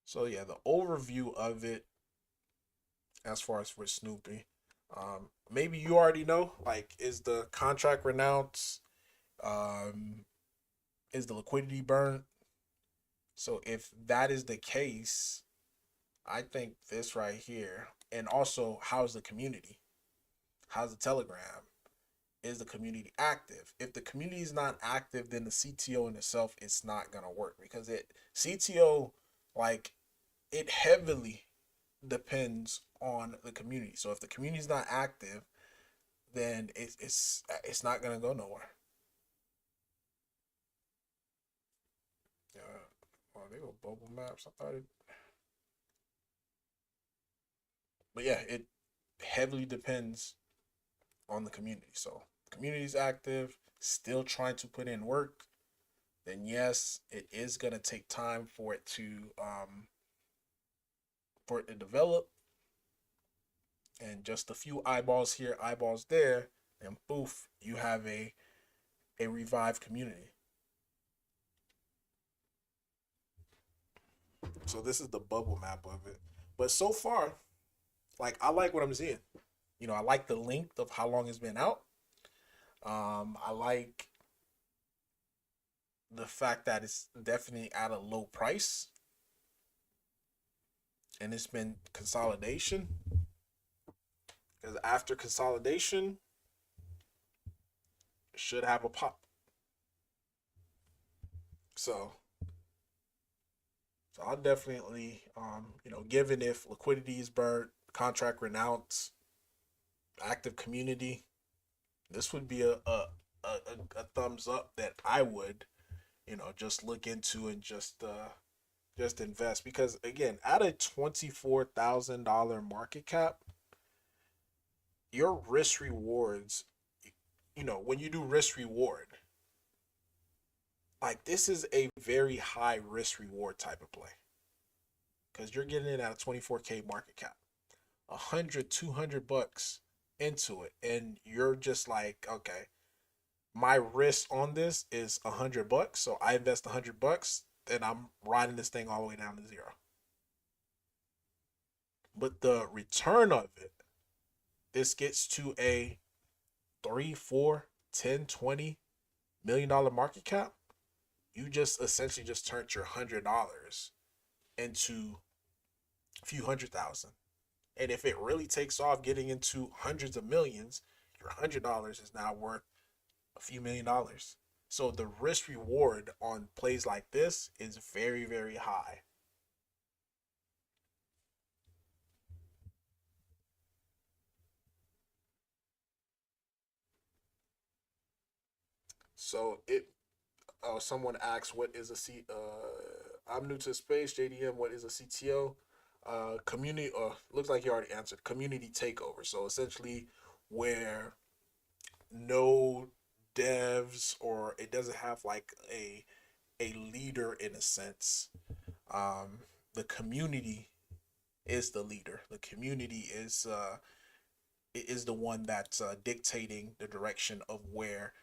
so yeah, the overview of it as far as for Snoopy. Maybe you already know, like, is the contract renounced? Um, is the liquidity burnt? So if that is the case, I think this right here, and also how's the community? How's the Telegram? Is the community active? If the community is not active, then the CTO in itself it's not gonna work because it CTO like it heavily depends on the community. So if the community is not active, then it's not gonna go nowhere. Yeah. Oh, they go bubble maps. I thought it, but yeah, it heavily depends on the community. So community is active, still trying to put in work. Then yes, it is gonna take time for it to develop, and just a few eyeballs here, eyeballs there, and poof, you have a revived community. So this is the bubble map of it. But so far, like I like what I'm seeing. I like the length of how long it's been out. I like the fact that it's definitely at a low price and it's been consolidation. Because after consolidation, it should have a pop. So So I'll definitely, given if liquidity is burnt, contract renounced, active community, this would be a thumbs up that I would, just look into and just invest because again, at a $24,000 market cap, your risk rewards, when you do risk reward, like this is a very high risk reward type of play because you're getting it at a 24K market cap. 100, $200 into it, and you're just like, okay, my risk on this is $100, so I invest $100, then I'm riding this thing all the way down to zero. But the return of it, this gets to a 3, 4, 10, $20 million market cap. You just essentially just turned your $100 into a few hundred thousand. And if it really takes off getting into hundreds of millions, your $100 is now worth a few $1 million. So the risk reward on plays like this is very, very high. So someone asks, what is a C? I'm new to space. JDM, what is a CTO? Community. Looks like you already answered. Community takeover. So essentially, where no devs or it doesn't have like a leader in a sense. The community is the leader. The community is the one that's dictating the direction of where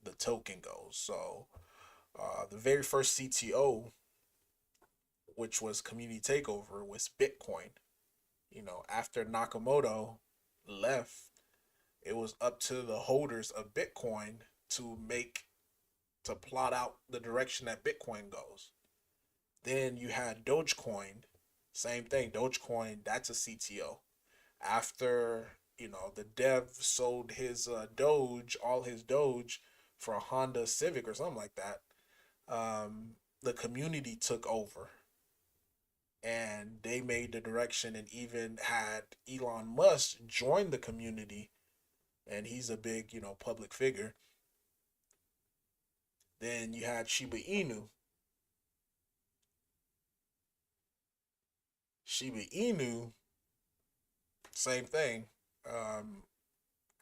the token goes. So the very first CTO, which was community takeover, was Bitcoin. After Nakamoto left, it was up to the holders of Bitcoin to plot out the direction that Bitcoin goes. Then you had Dogecoin, same thing. Dogecoin, that's a CTO. After the dev sold his Doge, all his Doge for a Honda Civic or something like that, the community took over and they made the direction and even had Elon Musk join the community, and he's a big public figure. Then you had Shiba Inu. Shiba Inu, same thing. Um,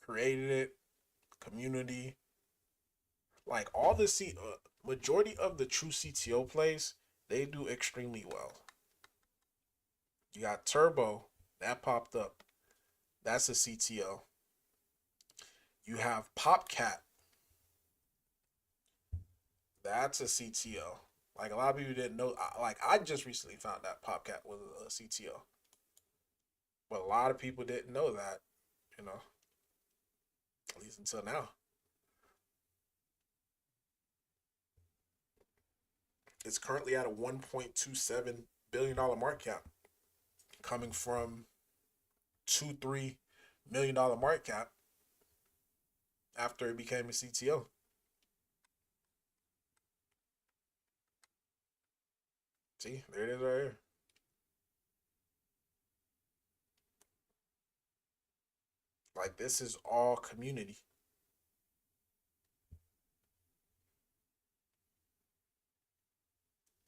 Created it, community, like all the majority of the true CTO plays, they do extremely well. You got Turbo that popped up. That's a CTO. You have PopCat. That's a CTO. Like a lot of people didn't know. Like I just recently found out PopCat was a CTO, but a lot of people didn't know that. You know, at least until now. It's currently at a $1.27 billion market cap, coming from 2-3 million dollar market cap after it became a CTO. See, there it is right here. Like this is all community.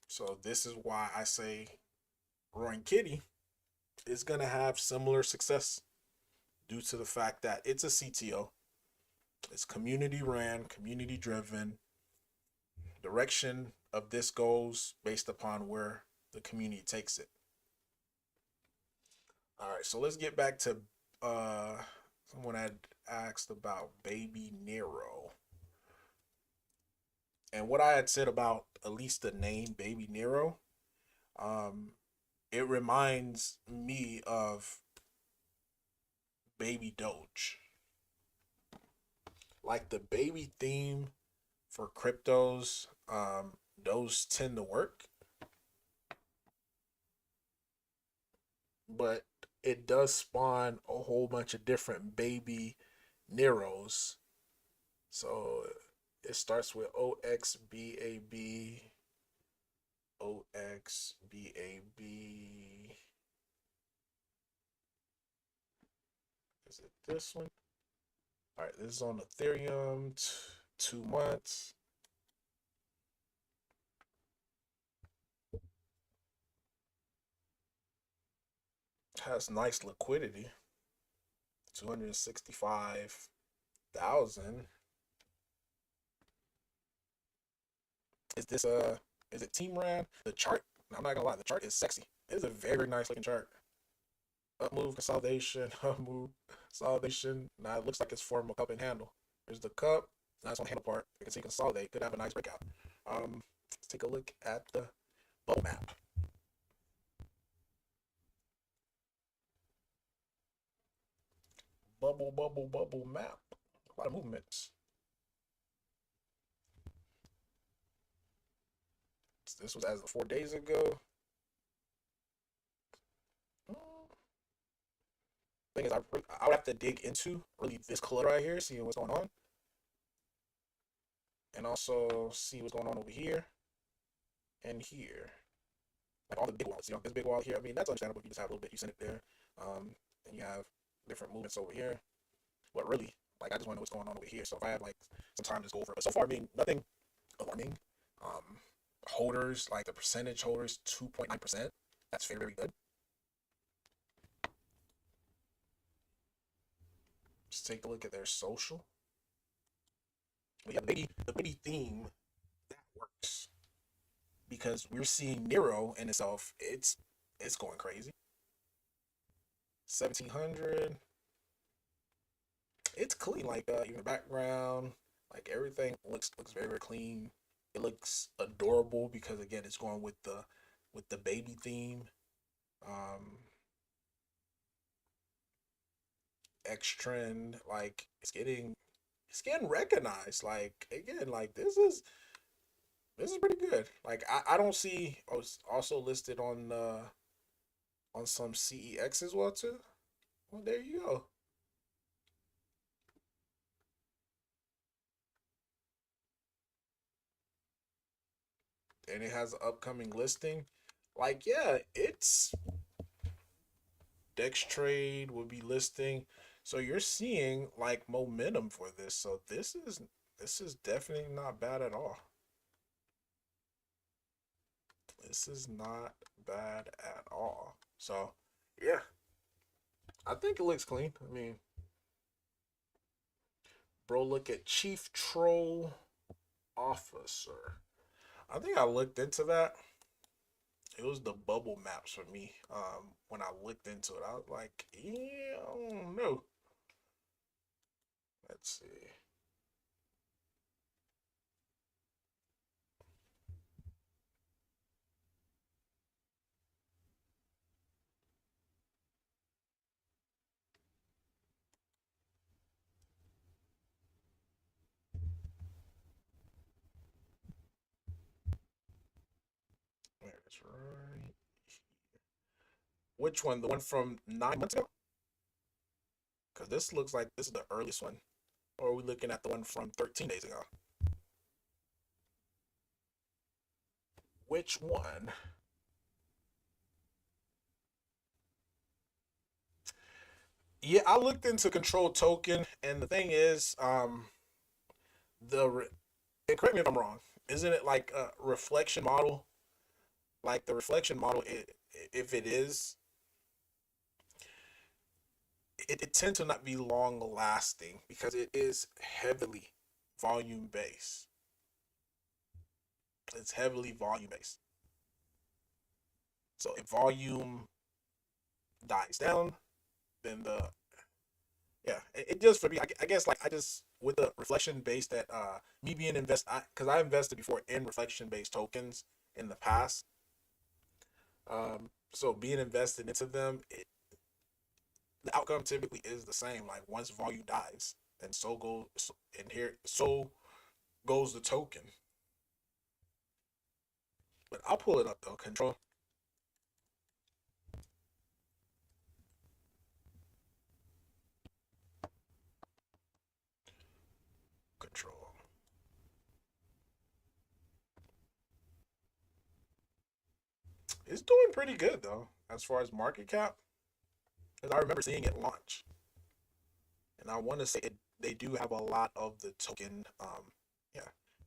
So this is why I say Roaring Kitty is gonna have similar success due to the fact that it's a CTO. It's community ran, community driven. Direction of this goes based upon where the community takes it. All right, so let's get back to someone had asked about Baby Nero. And what I had said about at least the name Baby Nero, um, it reminds me of Baby Doge. Like the baby theme for cryptos, those tend to work, but it does spawn a whole bunch of different baby Neros. So it starts with OXBAB, OXBAB. Is it this one? All right, this is on Ethereum, 2 months. Has nice liquidity, 265,000. Is this is it Team Ran? The chart, I'm not gonna lie, the chart is sexy. It is a very nice looking chart. Up move, consolidation, up move, consolidation. Now it looks like it's forming a cup and handle. There's the cup. Now it's on the handle part. You can see consolidate. Could have a nice breakout. Let's take a look at the bubble map. Bubble map. A lot of movements. This was as of 4 days ago. Thing is, I would have to dig into really this color right here, see what's going on, and also see what's going on over here and here, like all the big wallets. You know, this big wallet here. I mean, that's understandable. You just have a little bit, you send it there, and you have different movements over here. But really, like I just want to know what's going on over here. So if I have like some time to go over it, but so far, I mean, nothing alarming. Holders, like the percentage holders, 2.9%. That's very, very good. Let's take a look at their social. We have the baby theme that works because we're seeing Nero in itself. It's going crazy. 1700. It's clean. Like even the background, like everything looks very, very clean. It looks adorable because again, it's going with the baby theme. Um, X trend, like it's getting recognized. Like again, like this is pretty good. Like I don't see. I was also listed on some CEX as well too. Well, there you go. And it has an upcoming listing. Like yeah, it's Dex Trade will be listing. So you're seeing like momentum for this. So this is definitely not bad at all. This is not bad at all. So yeah, I think it looks clean. I mean, bro, look at Chief Troll Officer. I think I looked into that. It was the bubble maps for me. When I looked into it, I was like, yeah, I don't know. Let's see. There's right. Which one? The one from 9 months ago? Because this looks like this is the earliest one. Or are we looking at the one from 13 days ago? Which one? Yeah, I looked into control token, and the thing is, the and correct me if I'm wrong. Isn't it like a reflection model? Like the reflection model, if it is, it tends to not be long lasting because it is heavily volume based. It's heavily volume based. So if volume dies down, then the yeah, it just for me. I guess like I just with the reflection based that me being because I invested before in reflection based tokens in the past. So being invested into them, the outcome typically is the same. Like once volume dies, and so goes and here so goes the token. But I'll pull it up though. Control. It's doing pretty good though as far as market cap. Because I remember seeing it launch, and I want to say they do have a lot of the token. Yeah,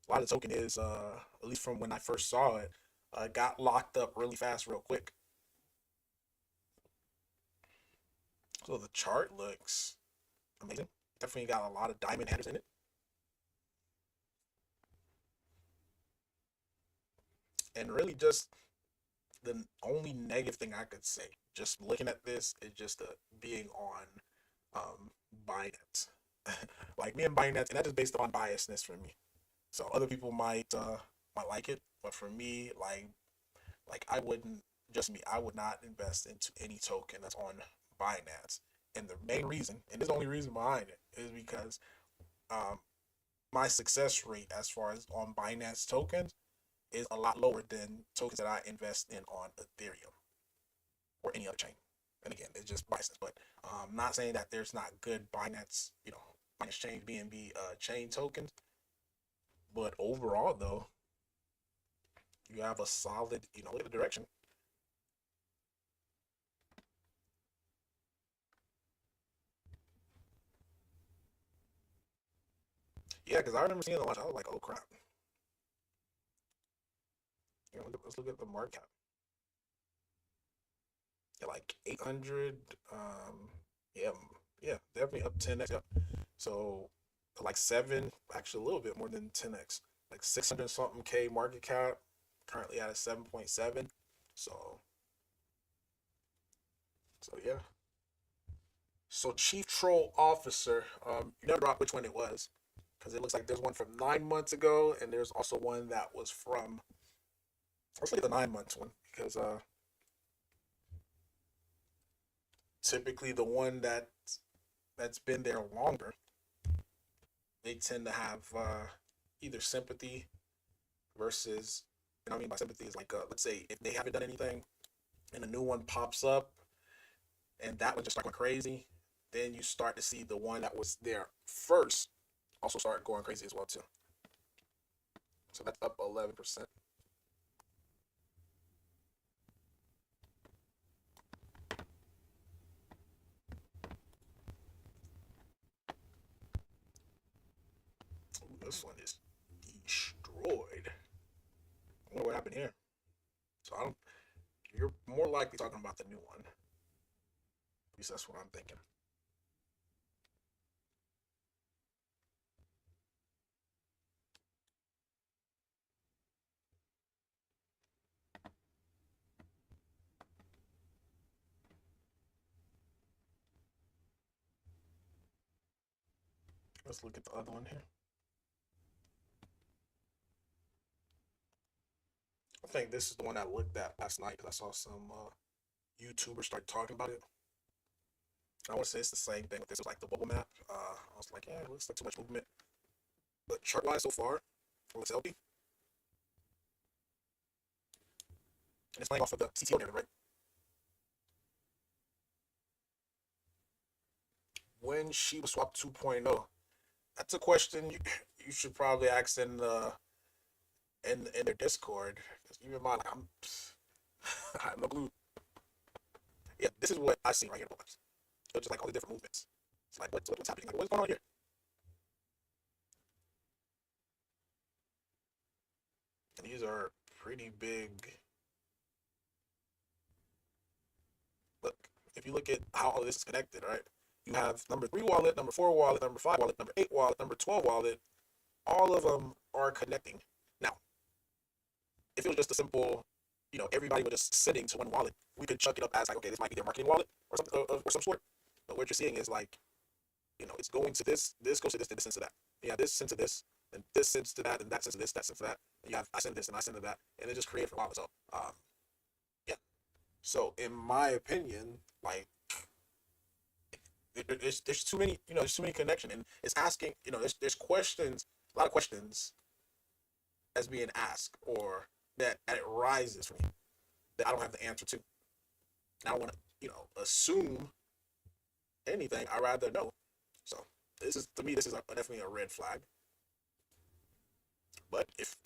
a lot of the token is at least from when I first saw it, got locked up really fast, real quick. So the chart looks amazing. Definitely got a lot of diamond headers in it, and really just the only negative thing I could say, just looking at this, is just being on Binance. Like me and Binance, and that's just based on biasness for me. So other people might like it, but for me, like I wouldn't just me, I would not invest into any token that's on Binance. And the main reason, and this is the only reason behind it, is because um, my success rate as far as on Binance tokens is a lot lower than tokens that I invest in on Ethereum or any other chain. And again, it's just biases, but not saying that there's not good Binance, Binance chain, BNB chain tokens, but overall though, you have a solid, look at the direction. Yeah, because I remember seeing the launch, I was like, oh crap. Let's look at the market cap. Yeah, like 800. Yeah, yeah, definitely up 10x. Yep. So like actually a little bit more than 10x, like 600 something K market cap, currently at a 7.7. So, so yeah. So chief troll officer, you never brought which one it was, because it looks like there's one from 9 months ago, and there's also one that was from. Let's look at the 9 months one because typically the one that's been there longer, they tend to have either sympathy versus, what I mean by sympathy is like, let's say if they haven't done anything and a new one pops up and that one just start going crazy, then you start to see the one that was there first also start going crazy as well too. So that's up 11%. Ooh, this one is destroyed. I wonder what happened here. So I don't. You're more likely talking about the new one. At least that's what I'm thinking. Let's look at the other one here. I think this is the one I looked at last night because I saw some YouTubers start talking about it. I want to say it's the same thing with this. It was like the bubble map. I was like, yeah, it looks like too much movement. But chart wise so far, looks healthy. And it's playing off of the CTO narrative, right? When she was swapped 2.0, that's a question you should probably ask in their Discord. Keep in mind, like, I have no clue. Yeah, this is what I see right here. So just like all the different movements. It's like what's happening? Like what's going on here? And these are pretty big. Look, if you look at how all this is connected, right? You have number 3 wallet, number 4 wallet, number 5 wallet, number 8 wallet, number 12 wallet. All of them are connecting. Now, if it was just a simple, everybody was just sending to one wallet, we could chuck it up as like, okay, this might be their marketing wallet or something or some sort. But what you're seeing is like, it's going to this goes to this, and this sends to that. Yeah, this sends to this, and this sends to that, and that sends to this, that sends to that. And you have I send this and I send to that, and it just created for a while. So, yeah. So, in my opinion, like, there's too many, there's too many connection, and it's asking, there's questions, a lot of questions as being asked, or that it rises for me that I don't have the answer to. I don't want to, assume anything. I rather know. So this is to me, this is definitely a red flag. But if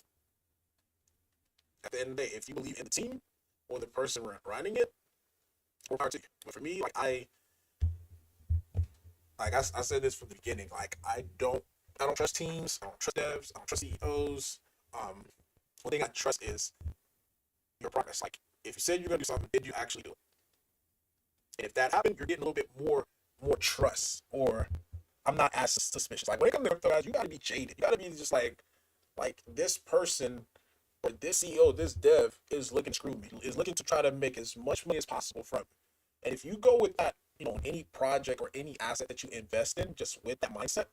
at the end of the day, if you believe in the team or the person running it, more power to you. But for me, like I said this from the beginning. Like I don't trust teams. I don't trust devs. I don't trust CEOs. One thing I trust is your progress. Like if you said you're gonna do something, did you actually do it? And if that happened, you're getting a little bit more trust. Or I'm not as suspicious. Like when it comes to crypto guys, you gotta be jaded. You gotta be just like this person or this CEO, this dev is looking to screw me, is looking to try to make as much money as possible from me. And if you go with that, any project or any asset that you invest in, just with that mindset,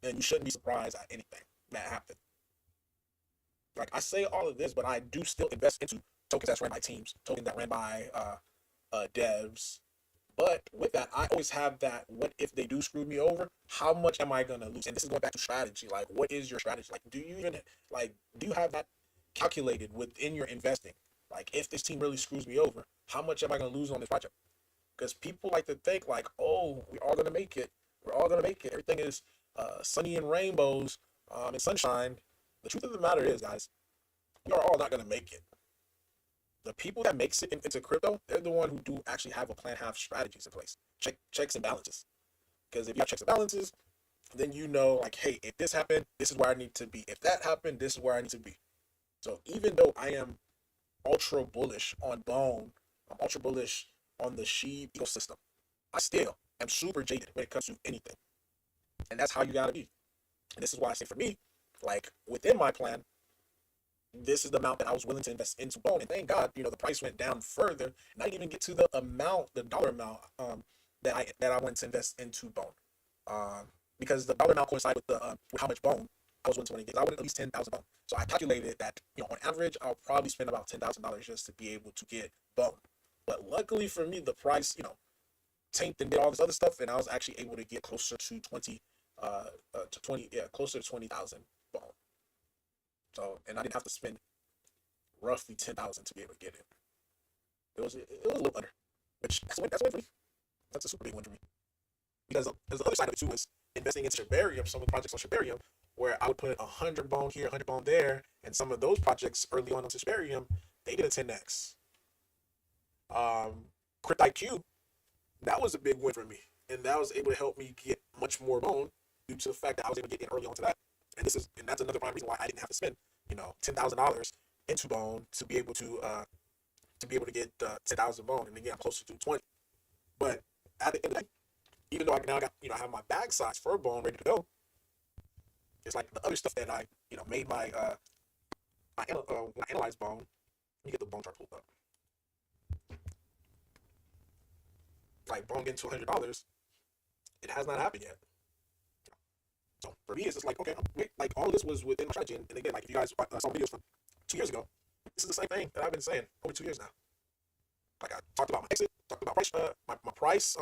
then you shouldn't be surprised at anything that happens. Like I say all of this, but I do still invest into tokens that's ran by teams, tokens that ran by devs. But with that, I always have that. What if they do screw me over? How much am I gonna lose? And this is going back to strategy. Like, what is your strategy? Like, do you have that calculated within your investing? Like, if this team really screws me over, how much am I gonna lose on this project? Because people like to think like, oh, we're all gonna make it. We're all gonna make it. Everything is sunny and rainbows and sunshine. The truth of the matter is, guys, we are all not gonna make it. The people that makes it into crypto, they're the one who do actually have a plan, have strategies in place, checks and balances. Because if you have checks and balances, then like, hey, if this happened, this is where I need to be. If that happened, this is where I need to be. So even though I am ultra bullish on Bone, I'm ultra bullish on the Shib ecosystem, I still am super jaded when it comes to anything. And that's how you gotta be. And this is why I say for me, like within my plan, this is the amount that I was willing to invest into Bone. And thank God, the price went down further. And I didn't even get to the amount, the dollar amount that I went to invest into Bone. Because the dollar amount coincided with how much Bone I was willing to get. I wanted at least 10,000 Bone. So I calculated that, on average, I'll probably spend about $10,000 just to be able to get Bone. But luckily for me, the price, tanked and did all this other stuff, and I was actually able to get closer to 20, yeah, closer to 20,000 Bone. So, and I didn't have to spend roughly 10,000 to be able to get it. It was a little under, which that's a win for me. That's a super big win for me. Because there's the other side of it too is investing in Shibarium, some of the projects on Shibarium, where I would put 100 bone here, 100 bone there, and some of those projects early on Shibarium, they did a 10x. Crypt IQ, that was a big win for me, and that was able to help me get much more bone due to the fact that I was able to get in early onto that. And that's another prime reason why I didn't have to spend $10,000 into bone to be able to get 10,000 bone, and again I'm closer to 20. But at the end of the day, even though I now got I have my bag size for bone ready to go, it's like the other stuff that I made when I analyzed bone. Let me get the bone chart pulled up. Like bone getting to $100, it has not happened yet. So for me, it's just like, okay, like all of this was within my strategy. And again, like if you guys saw videos from 2 years ago, this is the same thing that I've been saying over 2 years now. Like I talked about my exit, talked about price, my price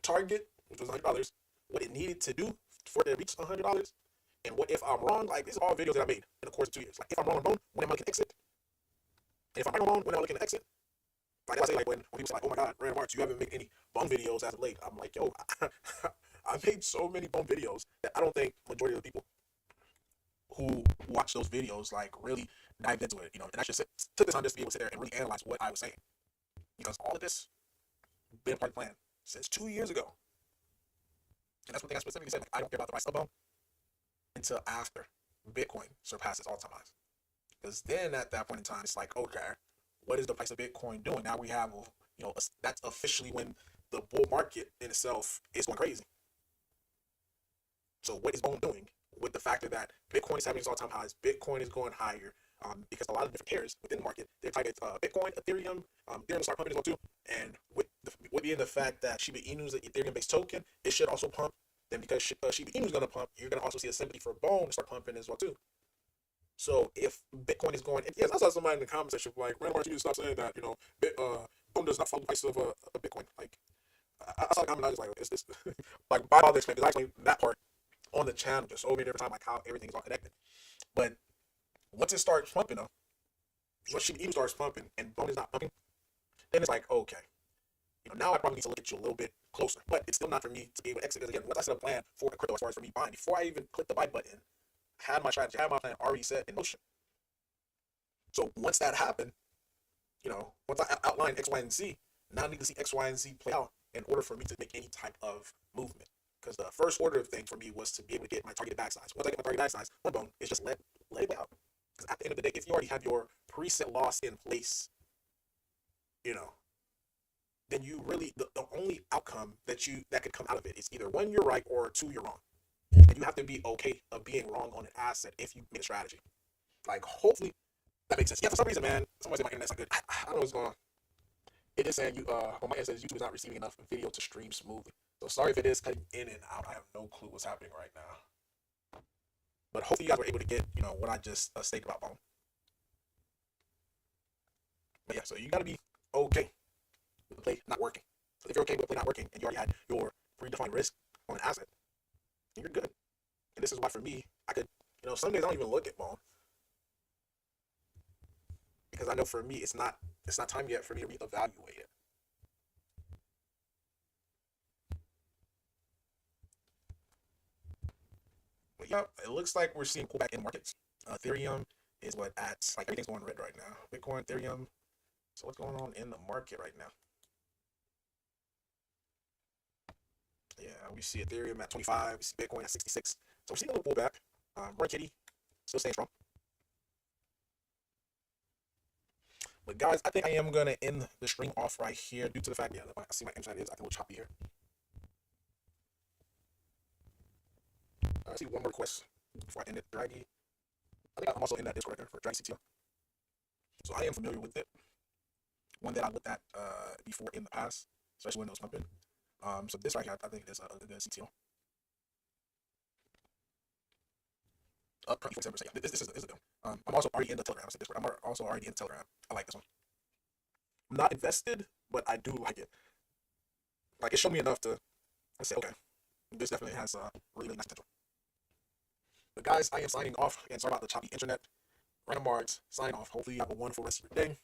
target, which was $100, what it needed to do for it to reach $100, and what if I'm wrong. Like these are all videos that I made in the course of 2 years. Like if I'm wrong on bone, when am I looking to exit? And if I'm right on bone, when am I looking to exit? Like I say, like when people say like, oh my God, Random Marks, you haven't made any bone videos as of late. I'm like, yo, I made so many bone videos that I don't think majority of the people who watch those videos like really dived into it, and I just took the time just to be able to sit there and really analyze what I was saying. Because all of this been part of the plan since 2 years ago. And that's one thing I specifically said. Like, I don't care about the price of bone until after Bitcoin surpasses all-time highs. Because then at that point in time, it's like, okay, what is the price of Bitcoin doing? Now we have, that's officially when the bull market in itself is going crazy. So what is bone doing with the factor that Bitcoin is having its all-time highs, Bitcoin is going higher, because a lot of different pairs within the market, they're targeting Bitcoin, Ethereum, Ethereum will start pumping as well too. And with being the fact that Shiba Inu is an Ethereum-based token, it should also pump. Then because Shiba Inu is going to pump, you're going to also see a sympathy for bone to start pumping as well too. So if Bitcoin is going, and yes, I saw somebody in the comment section like, Random, you need to stop saying that, bone does not follow the price of a Bitcoin. Like I saw the comment, I was like, is this like by all this explain? Because I explained that part on the channel just over different time, like how everything is all connected. But once it starts pumping though, once Shiba Inu starts pumping and bone is not pumping, then it's like, okay, now I probably need to look at you a little bit closer. But it's still not for me to be able to exit. Because again, once I set a plan for the crypto as far as for me buying, before I even click the buy button, had my strategy, had my plan already set in motion. So once that happened, once I outlined X, Y, and Z, now I need to see X, Y, and Z play out in order for me to make any type of movement. Because the first order of things for me was to be able to get my targeted back size. Once I get my targeted back size, one bone is just let it play out. Because at the end of the day, if you already have your preset loss in place, then you really the only outcome that could come out of it is either one, you're right, or two, you're wrong. And you have to be okay of being wrong on an asset if you make a strategy. Like hopefully that makes sense. Yeah, for some reason, man, somebody said my internet's not good. I don't know what's going on. It is saying on my end says YouTube is not receiving enough video to stream smoothly. So sorry if it is cutting in and out. I have no clue what's happening right now. But hopefully you guys were able to get, what I just stated about bone. But yeah, so you gotta be okay with the play not working. So if you're okay with the play not working and you already had your predefined risk on an asset, you're good. And this is why for me, I could, some days I don't even look at bone. Because I know for me it's not time yet for me to reevaluate it. But yeah, it looks like we're seeing pullback in markets. Ethereum is what at like everything's going red right now. Bitcoin, Ethereum. So what's going on in the market right now? Yeah, we see Ethereum at 25. We see Bitcoin at 66. So we're seeing a little pullback. Run Kitty still staying strong. But guys, I think I am gonna end the stream off right here due to the fact, I see my internet is acting a little choppy here. I see one more request before I end it. Draggy. I think I'm also in that Discord right there for Draggy CTO. So I am familiar with it. One that I looked at before in the past, especially when it was pumping. So this right here, I think is a good CTO. Up 10%. Yeah, this is a good one. I'm also already in the Telegram. I said Discord. I'm also already in the Telegram. I like this one. I'm not invested, but I do like it. Like it showed me enough to say, okay, this definitely has really nice potential. But guys, I am signing off. Again, sorry about the choppy internet. Random Marks, sign off. Hopefully you have a wonderful rest of your day.